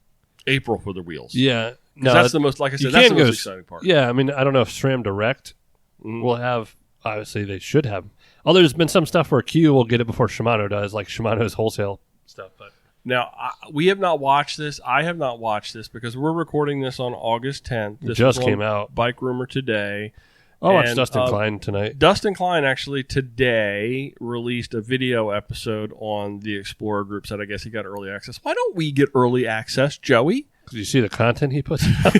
April for the wheels. Yeah. No, that's the most, like I said, that's the most exciting part. Yeah, I mean, I don't know if SRAM Direct will have, obviously they should have. Although there's been some stuff where Q will get it before Shimano does, like Shimano's wholesale stuff. But Now, we have not watched this. I have not watched this because we're recording this on August 10th. This just was came on out. Bike Rumor today. I'll watch And, Dustin Klein tonight. Dustin Klein actually today released a video episode on the Explorer group set. I guess he got early access. Why don't we get early access, Joey? Did you see the content he puts out?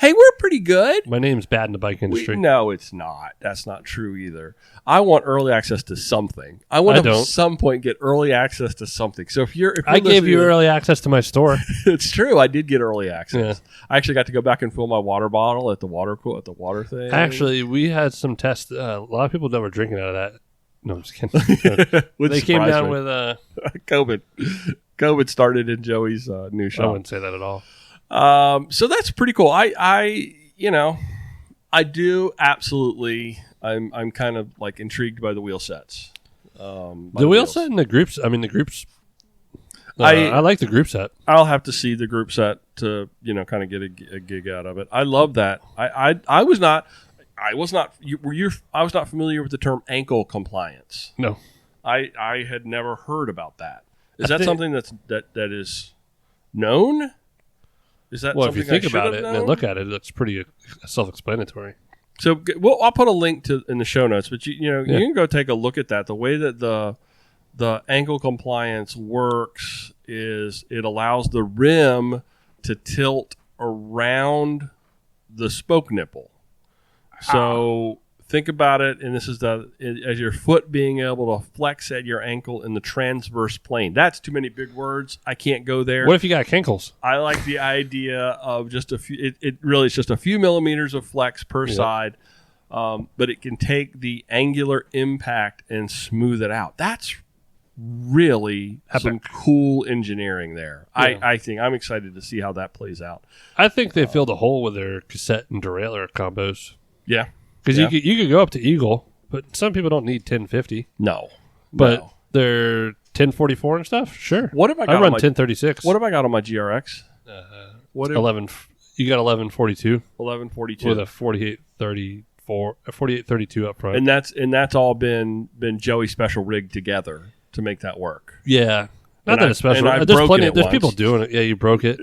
Hey, we're pretty good. My name's bad in the bike industry. No, it's not. That's not true either. I want early access to something. I want to at some point get early access to something. So if you're I gave you early access to my store. It's true. I did get early access. Yeah. I actually got to go back and fill my water bottle at the water thing. Actually, we had some tests. A lot of people that were drinking out of that. No, I'm just kidding. They came down with COVID. COVID started in Joey's new shop. I wouldn't say that at all. So that's pretty cool. I do absolutely. I'm kind of like intrigued by the wheel sets. The wheel set and the groups. I mean, the groups. I like the group set. I'll have to see the group set to kind of get a gig out of it. I love that. I was not familiar with the term ankle compliance. No, I had never heard about that. Is that something that is known? Is that well, if you something think about it and look at it, it's pretty self-explanatory. So, I'll put a link in the show notes, but you can go take a look at that. The way that the ankle compliance works is it allows the rim to tilt around the spoke nipple. So think about it, and this is as your foot being able to flex at your ankle in the transverse plane. That's too many big words. I can't go there. What if you got kinkles? I like the idea of just a few. It really is just a few millimeters of flex per side, but it can take the angular impact and smooth it out. That's really some cool engineering there. Yeah. I think I'm excited to see how that plays out. I think they filled a hole with their cassette and derailleur combos. Yeah. Because you could go up to Eagle, but some people don't need 1050. No. But they're 1044 and stuff? Sure. What have I got? I run 1036. What have I got on my GRX? What 11? You got 1142. 1142 with a 4832 up front. And that's all been Joey special rigged together to make that work. Yeah. Not that it's special. There's plenty. There's people doing it. Yeah, you broke it.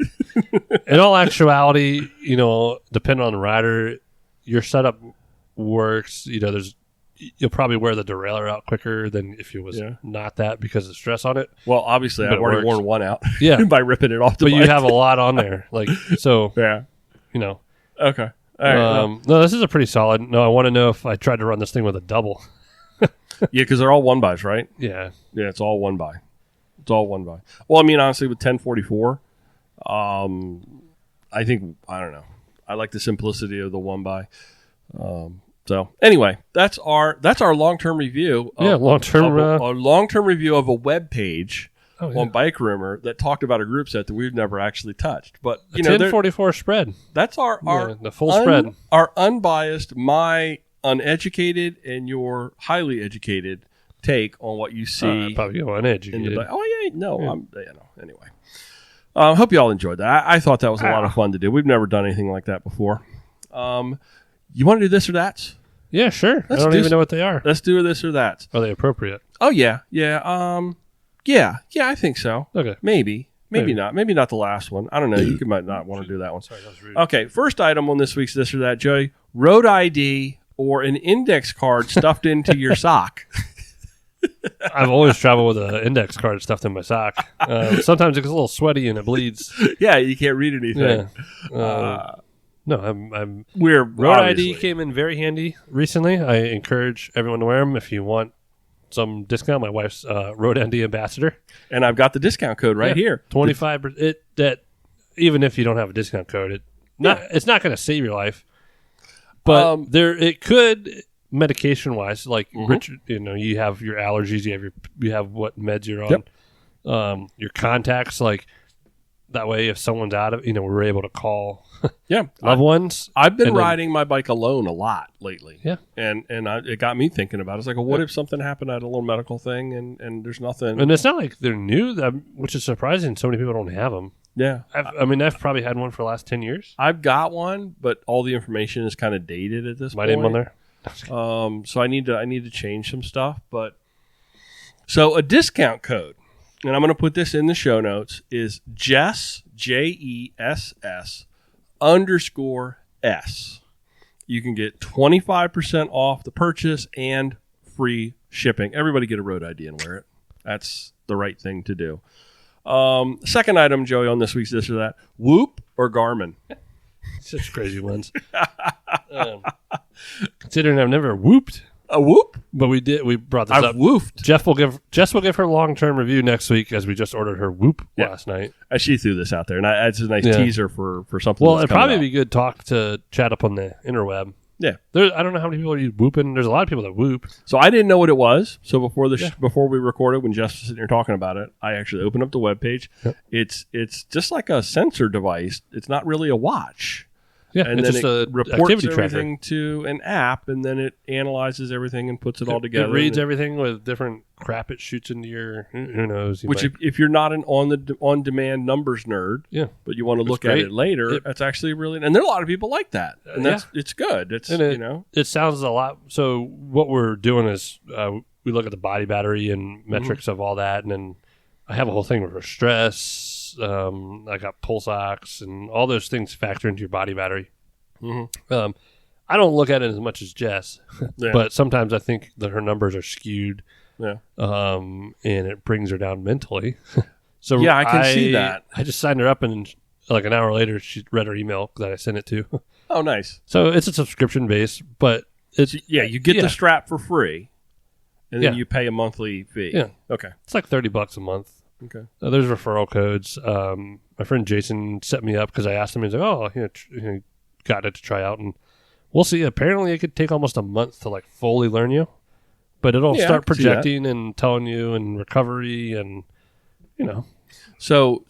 In all actuality, depending on the rider, your setup works. You'll probably wear the derailleur out quicker than if it was not that because of the stress on it. Well, obviously, I've already worn one out. Yeah, by ripping it off the bike. But you have a lot on there, Yeah. Okay. All right. No, this is a pretty solid. No, I want to know if I tried to run this thing with a double. Yeah, because they're all 1-bys, right? Yeah. Yeah, it's all 1-by. It's all 1-by. Well, I mean, honestly, with 1044, I don't know. I like the simplicity of the 1-by. So anyway, that's our long-term review. A long-term review of a web page on Bike Rumor that talked about a group set that we've never actually touched. But 1044 spread. That's our the full spread. Our unbiased, my uneducated, and your highly educated take on what you see. Probably uneducated. Anyway. I hope you all enjoyed that. I thought that was a lot of fun to do. We've never done anything like that before. You want to do this or that? Yeah, sure. I don't even know what they are. Let's do this or that. Are they appropriate? Oh, yeah. Yeah. Yeah, I think so. Okay. Maybe not. Maybe not the last one. I don't know. You might not want to do that one. Sorry, that was rude. Okay, first item on this week's This or That, Joey. Road ID or an index card stuffed into your sock. I've always traveled with an index card stuffed in my sock. Sometimes it gets a little sweaty and it bleeds. Yeah, you can't read anything. Yeah. No, I'm We're Road obviously. ID came in very handy recently. I encourage everyone to wear them if you want some discount. My wife's Road ID ambassador. And I've got the discount code right here. 25%. That even if you don't have a discount code, it's not going to save your life. But it could, medication wise, like Richard, you have your allergies, you have what meds you're on, your contacts, like that way if someone's out of, we're able to call loved ones. I've been riding my bike alone a lot lately. Yeah. And it got me thinking about it. It's like, well, what if something happened at a little medical thing and there's nothing? And it's not like they're new, which is surprising. So many people don't have them. Yeah. I've probably had one for the last 10 years. I've got one, but all the information is kind of dated at this point. My name on there. So I need to change some stuff. But so a discount code, and I'm going to put this in the show notes, is Jess, JESS _S. You can get 25% off the purchase and free shipping. Everybody get a Road ID and wear it. That's the right thing to do. Second item, Joey, on this week's This or That. Whoop or Garmin? Such crazy ones. Considering I've never whooped. A whoop? But we brought this I've up. woofed. Jess will give her long-term review next week as we just ordered her whoop last night. She threw this out there, and it's a nice teaser for something. Well, that's it'd probably coming be good talk to chat up on the interweb. Yeah. I don't know how many people are whooping. There's a lot of people that whoop. So I didn't know what it was. So before we recorded, when Jess was sitting here talking about it, I actually opened up the webpage. Yep. It's just like a sensor device. It's not really a watch. Yeah, and it's then just it a reports activity everything tracker to an app, and then it analyzes everything and puts it all together. It reads everything with different crap it shoots into your. Who knows? If you're not an on-demand numbers nerd, but you want to look at it later, that's actually really. And there are a lot of people like that, and it's good. It sounds a lot. So what we're doing is we look at the body battery and metrics of all that, and then I have a whole thing for stress. I got pulse ox and all those things factor into your body battery. Mm-hmm. I don't look at it as much as Jess, but sometimes I think that her numbers are skewed. Yeah. And it brings her down mentally. So yeah, I can see that. I just signed her up, and like an hour later, she read her email that I sent it to. Oh, nice. So it's a subscription base, but it's you get the strap for free, and then you pay a monthly fee. Yeah. Okay. It's like $30 a month. Okay. There's referral codes. My friend Jason set me up because I asked him. He's like, "Oh, got it to try out," and we'll see. Apparently, it could take almost a month to like fully learn you, but it'll start projecting and telling you and recovery and So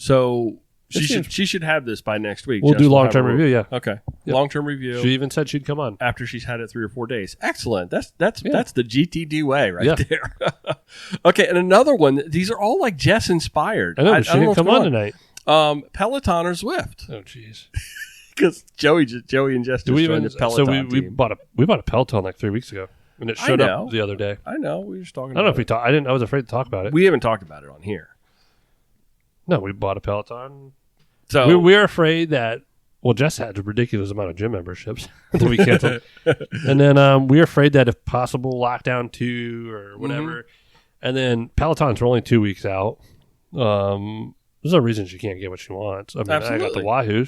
she should have this by next week. We'll do long-term review. Yeah. Okay. Yep. Long-term review. She even said she'd come on after she's had it 3 or 4 days. Excellent. That's the GTD way right there. Okay, and another one. These are all like Jess inspired. I know. She didn't come on tonight. Peloton or Zwift? Oh, jeez. Because Joey and Jess just joined the Peloton team. We bought a Peloton like 3 weeks ago, and it showed up the other day. I know. We were just talking. I don't know if we talked. I was afraid to talk about it. We haven't talked about it on here. No, we bought a Peloton. So we're afraid that. Well, Jess had a ridiculous amount of gym memberships that we canceled, and then we're afraid that if possible, lockdown 2 or whatever, and then Peloton's only 2 weeks out. There's no reason she can't get what she wants. I mean, absolutely. I got the Wahoo.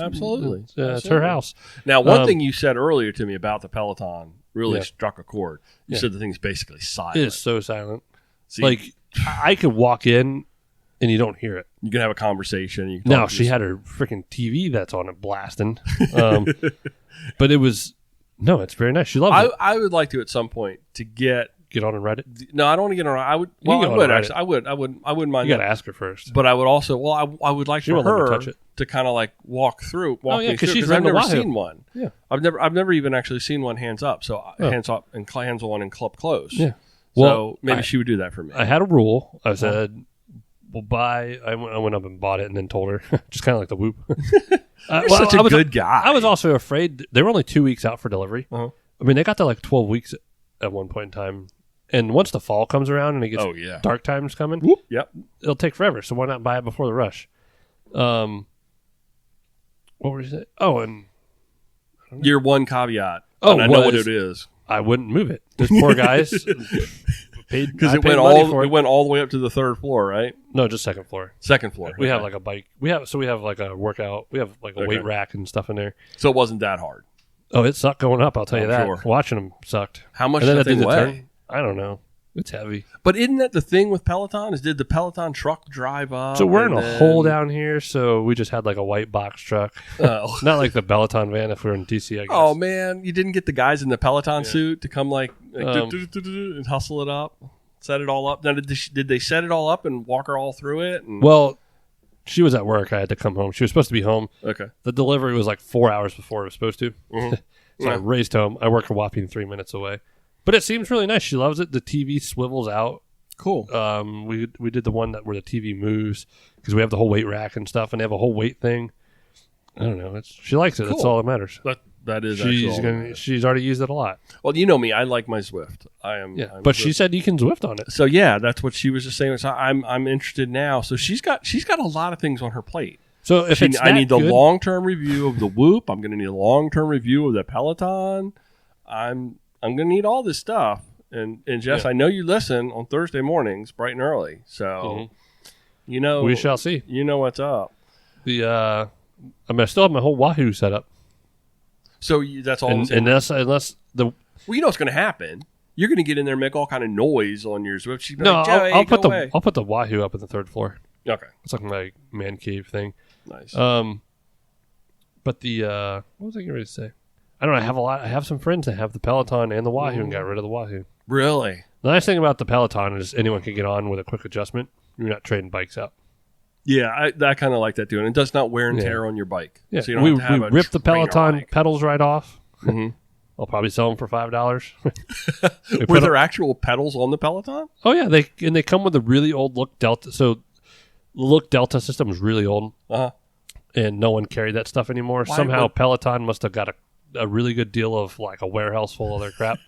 Absolutely. It's her house. Now, one thing you said earlier to me about the Peloton really struck a chord. You said the thing's basically silent. It is so silent. See, like I could walk in and you don't hear it. You can have a conversation. You can now she had her freaking TV that's on it blasting, but it's very nice. She loves it. I would like to at some point to get on and ride it. No, I don't want to get on. I would. Well, I would actually. I wouldn't mind. You got to ask her first. But I would also. Well, I would like for her touch it. to kind of like walk me through. Because I've never seen one. Yeah, I've never even actually seen one hands up. So hands up and hands on and club close. Yeah. So maybe she would do that for me. I had a rule. I said, "We'll buy." I went up and bought it, and then told her, just kind of like the Whoop. You're such a good guy. I was also afraid they were only 2 weeks out for delivery. Uh-huh. I mean, they got to like 12 weeks at one point in time. And once the fall comes around and it gets dark times coming, it'll take forever. So why not buy it before the rush? What was it? Oh, and your one caveat. And I know what it is. I wouldn't move it. Those poor guys paid because it money went for it went all the way up to the third floor, right? No, just second floor. Second floor. We have like a bike. We have like a workout. We have like a weight rack and stuff in there. So it wasn't that hard. Oh, it sucked going up. I'll tell you that. Sure. Watching them sucked. How much And then does that I did thing the weigh? turn. I don't know. It's heavy. But isn't that the thing with Peloton? Did the Peloton truck drive up? So we're in a hole down here. So we just had like a white box truck. Oh. Not like the Peloton van if we were in DC, I guess. Oh man, you didn't get the guys in the Peloton suit to come like and hustle it up, set it all up. Now, did they set it all up and walk her all through it? And... Well, she was at work. I had to come home. She was supposed to be home. Okay. The delivery was like 4 hours before it was supposed to. Mm-hmm. So I raced home. I work a whopping 3 minutes away. But it seems really nice. She loves it. The TV swivels out. Cool. We did the one where the TV moves because we have the whole weight rack and stuff, and they have a whole weight thing. I don't know. She likes it. Cool. That's all that matters. That is. She's already used it a lot. Well, you know me. I like my Zwift. But she said you can Zwift on it. So yeah, that's what she was just saying. So I'm interested now. So she's got a lot of things on her plate. So if I need the long-term review of the Whoop. I'm going to need a long-term review of the Peloton. I'm going to need all this stuff. And Jess, I know you listen on Thursday mornings, bright and early. So, you know, we shall see. You know what's up. I still have my whole Wahoo set up. So that's all. Unless the well, you know what's going to happen. You're going to get in there and make all kind of noise on your Zwift. She's no, like, I'll put the Wahoo up in the third floor. Okay, it's like my man cave thing. Nice. But what was I getting ready to say? I don't know. I have some friends that have the Peloton and the Wahoo and got rid of the Wahoo. Really? The nice thing about the Peloton is anyone can get on with a quick adjustment. You're not trading bikes out. Yeah, I kind of like that too, and it does not wear and tear on your bike. Yeah, so you don't have to have we ripped the Peloton bike. pedals right off. Mm-hmm. I'll probably sell them for $5. Were there actual pedals on the Peloton? Oh yeah, they come with a really old look Delta. So the look Delta system is really old, and no one carried that stuff anymore. Somehow Peloton must have got a really good deal of like a warehouse full of their crap.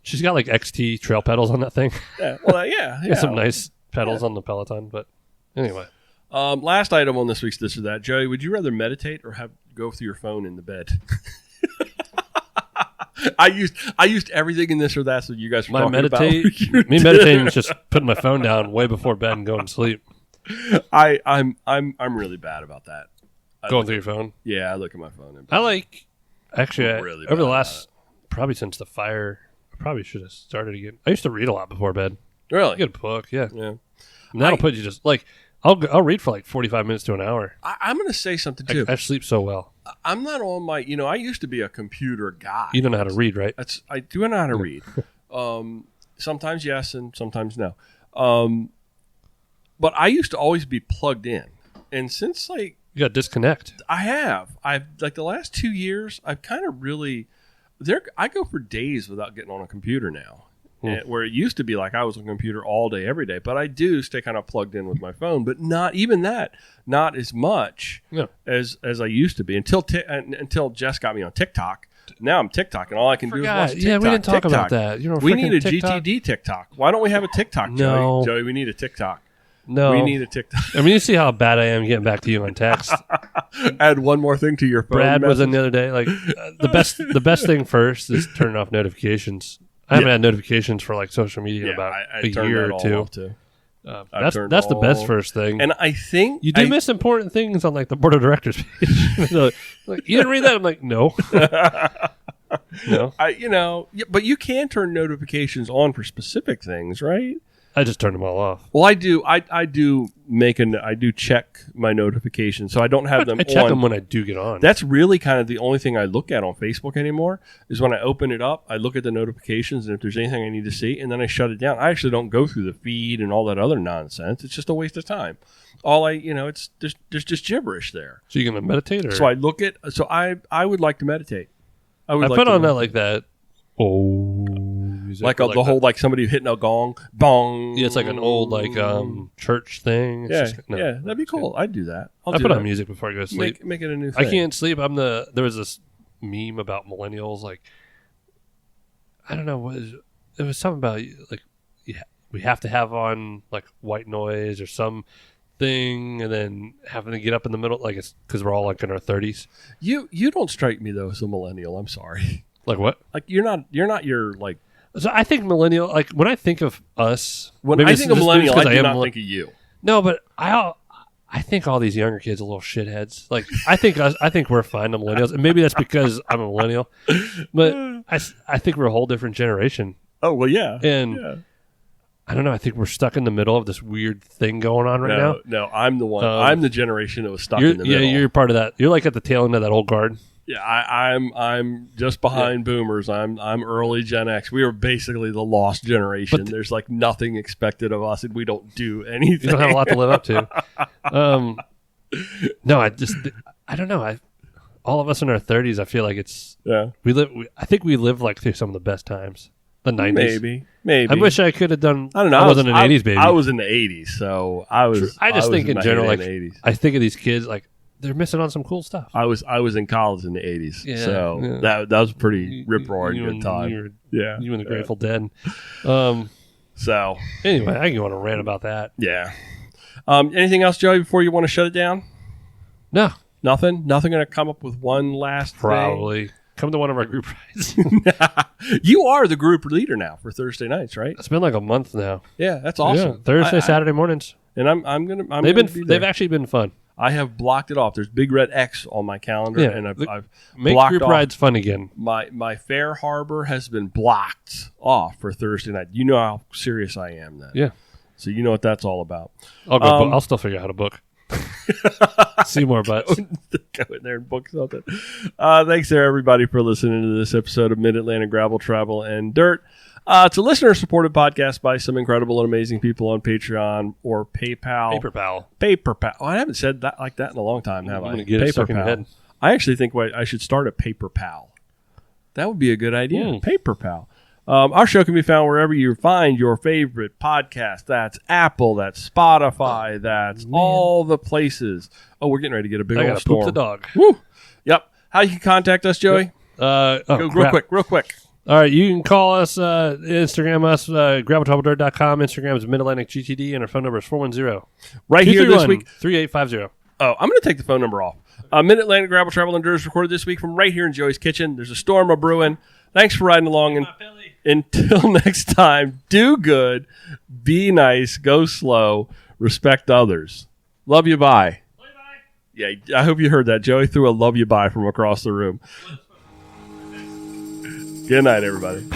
She's got like XT trail pedals on that thing. Yeah, well, yeah. Some nice pedals on the Peloton, but anyway. Last item on this week's This or That. Joey, would you rather meditate or go through your phone in the bed? I used everything in This or That so you guys were talking about. Me meditating is just putting my phone down way before bed and going to sleep. I'm really bad about that. Going through your phone? Yeah, I look at my phone. In bed. Over the last, probably since the fire, I probably should have started again. I used to read a lot before bed. Really? Good book, yeah. And that'll put you just like, I'll read for like 45 minutes to an hour. I'm going to say something too. I sleep so well. I'm not on my, I used to be a computer guy. You don't know how to read, right? I do know how to read. Sometimes yes and sometimes no. But I used to always be plugged in. And since like, you got to disconnect. I've like the last 2 years, I've kind of really I go for days without getting on a computer now. Where it used to be like I was on a computer all day, every day. But I do stay kind of plugged in with my phone, but not even that, not as much as I used to be until Jess got me on TikTok. Now I'm TikTok, and all I can do is watch TikTok. Yeah, we didn't talk about that. We need a GTD TikTok. Why don't we have a TikTok, Joey? No. Joey, we need a TikTok. No. We need a TikTok. I mean, you see how bad I am getting back to you on text. Add one more thing to your phone. Brad was in the other day. Like the best thing first is turning off notifications. I haven't had notifications for like social media in about a year or two. That's the best first thing. And I think you do miss important things on like the board of directors page. Like, you didn't read that? I'm like, no. No. But you can turn notifications on for specific things, right? I just turned them all off. Well, I do. I do check my notifications, so I don't have them. I check them when I do get on. That's really kind of the only thing I look at on Facebook anymore. Is when I open it up, I look at the notifications, and if there's anything I need to see, and then I shut it down. I actually don't go through the feed and all that other nonsense. It's just a waste of time. It's there's just gibberish there. So you're gonna meditate, or so I look at. So I would like to meditate. I put on that like that. Oh. Like the whole like somebody hitting a gong, bong. Yeah, it's like an old like church thing. That'd be cool. I'd do that. I put on music before I go to sleep. Make it a new thing. I can't sleep. There was this meme about millennials. Like, I don't know it was something about like we have to have on like white noise or some thing, and then having to get up in the middle, like it's because we're all like in our 30s. You don't strike me though as a millennial. I'm sorry. Like what? Like you're not your like. So I think millennial, like when I think of us, When maybe I it's think of just millennial, because I do am not millen- think of you. No, but I think all these younger kids are little shitheads. Like I think we're fine, the millennials, and maybe that's because I'm a millennial. But I think we're a whole different generation, Oh well, yeah. and Yeah. I don't know. I think we're stuck in the middle of this weird thing going on right now. No, I'm the one. I'm the generation that was stuck You're, in the middle. yeah, you're part of that. You're like at the tail end of that old guard. Yeah, I'm just behind boomers. I'm early Gen X. We are basically the lost generation. There's like nothing expected of us, and we don't do anything. You don't have a lot to live up to. No, I don't know. All of us in our 30s, I feel like it's Yeah, I think we lived like through some of the best times. The 90s. maybe. I wish I could have done. I don't know. I wasn't an 80s baby. I was in the 80s, so I was. I just think was in general, my like heyday in the 80s. I think of these kids, like they're missing on some cool stuff. I was in college in the 80s, Yeah, so yeah. that was a pretty rip roaring good time. Yeah, You and the Grateful Dead. So Anyway, I can go on a rant about that. yeah. Anything else, Joey? Before you want to shut it down? No, Nothing going to come up with one last thing? probably come to one of our group rides. You are the group leader now for Thursday nights, right? It's been like a month now. Yeah, that's awesome. Yeah, Thursday, Saturday mornings. And I'm gonna. They've actually been fun. I have blocked it off. There's big red X on my calendar, Yeah, and I've Make blocked group off. rides fun again. My Fair Harbor has been blocked off for Thursday night. You know how serious I am then. Yeah, So you know what that's all about. I'll go. I'll still figure out how to book. See more butts. Go in there and book something. Thanks there, everybody, for listening to this episode of Mid-Atlantic Gravel, Travel, and Dirt. It's a listener-supported podcast by some incredible and amazing people on Patreon or PayPal. Paper pal. PayPal. Oh, I haven't said that like that in a long time, have I'm I? gonna get it stuck in your head. I actually think I should start a PayPal. That would be a good idea. PayPal. Our show can be found wherever you find your favorite podcast. That's Apple, that's Spotify, that's all the places. Oh, we're getting ready to get a big I old gotta storm. poop the dog. Woo. Yep. How you can contact us, Joey? Go real quick. All right, you can call us, Instagram us, graveltraveldirt.com. Instagram is Mid-Atlantic GTD, and our phone number is 410 Right here this week. 3850. Oh, I'm going to take the phone number off. Mid-Atlantic Gravel Travel and Dirt is recorded this week from right here in Joey's kitchen. There's a storm a-brewing. Thanks for riding along. And until next time, do good, be nice, go slow, respect others. Love you, bye. Yeah, I hope you heard that. Joey threw a love you bye from across the room. Good night, everybody.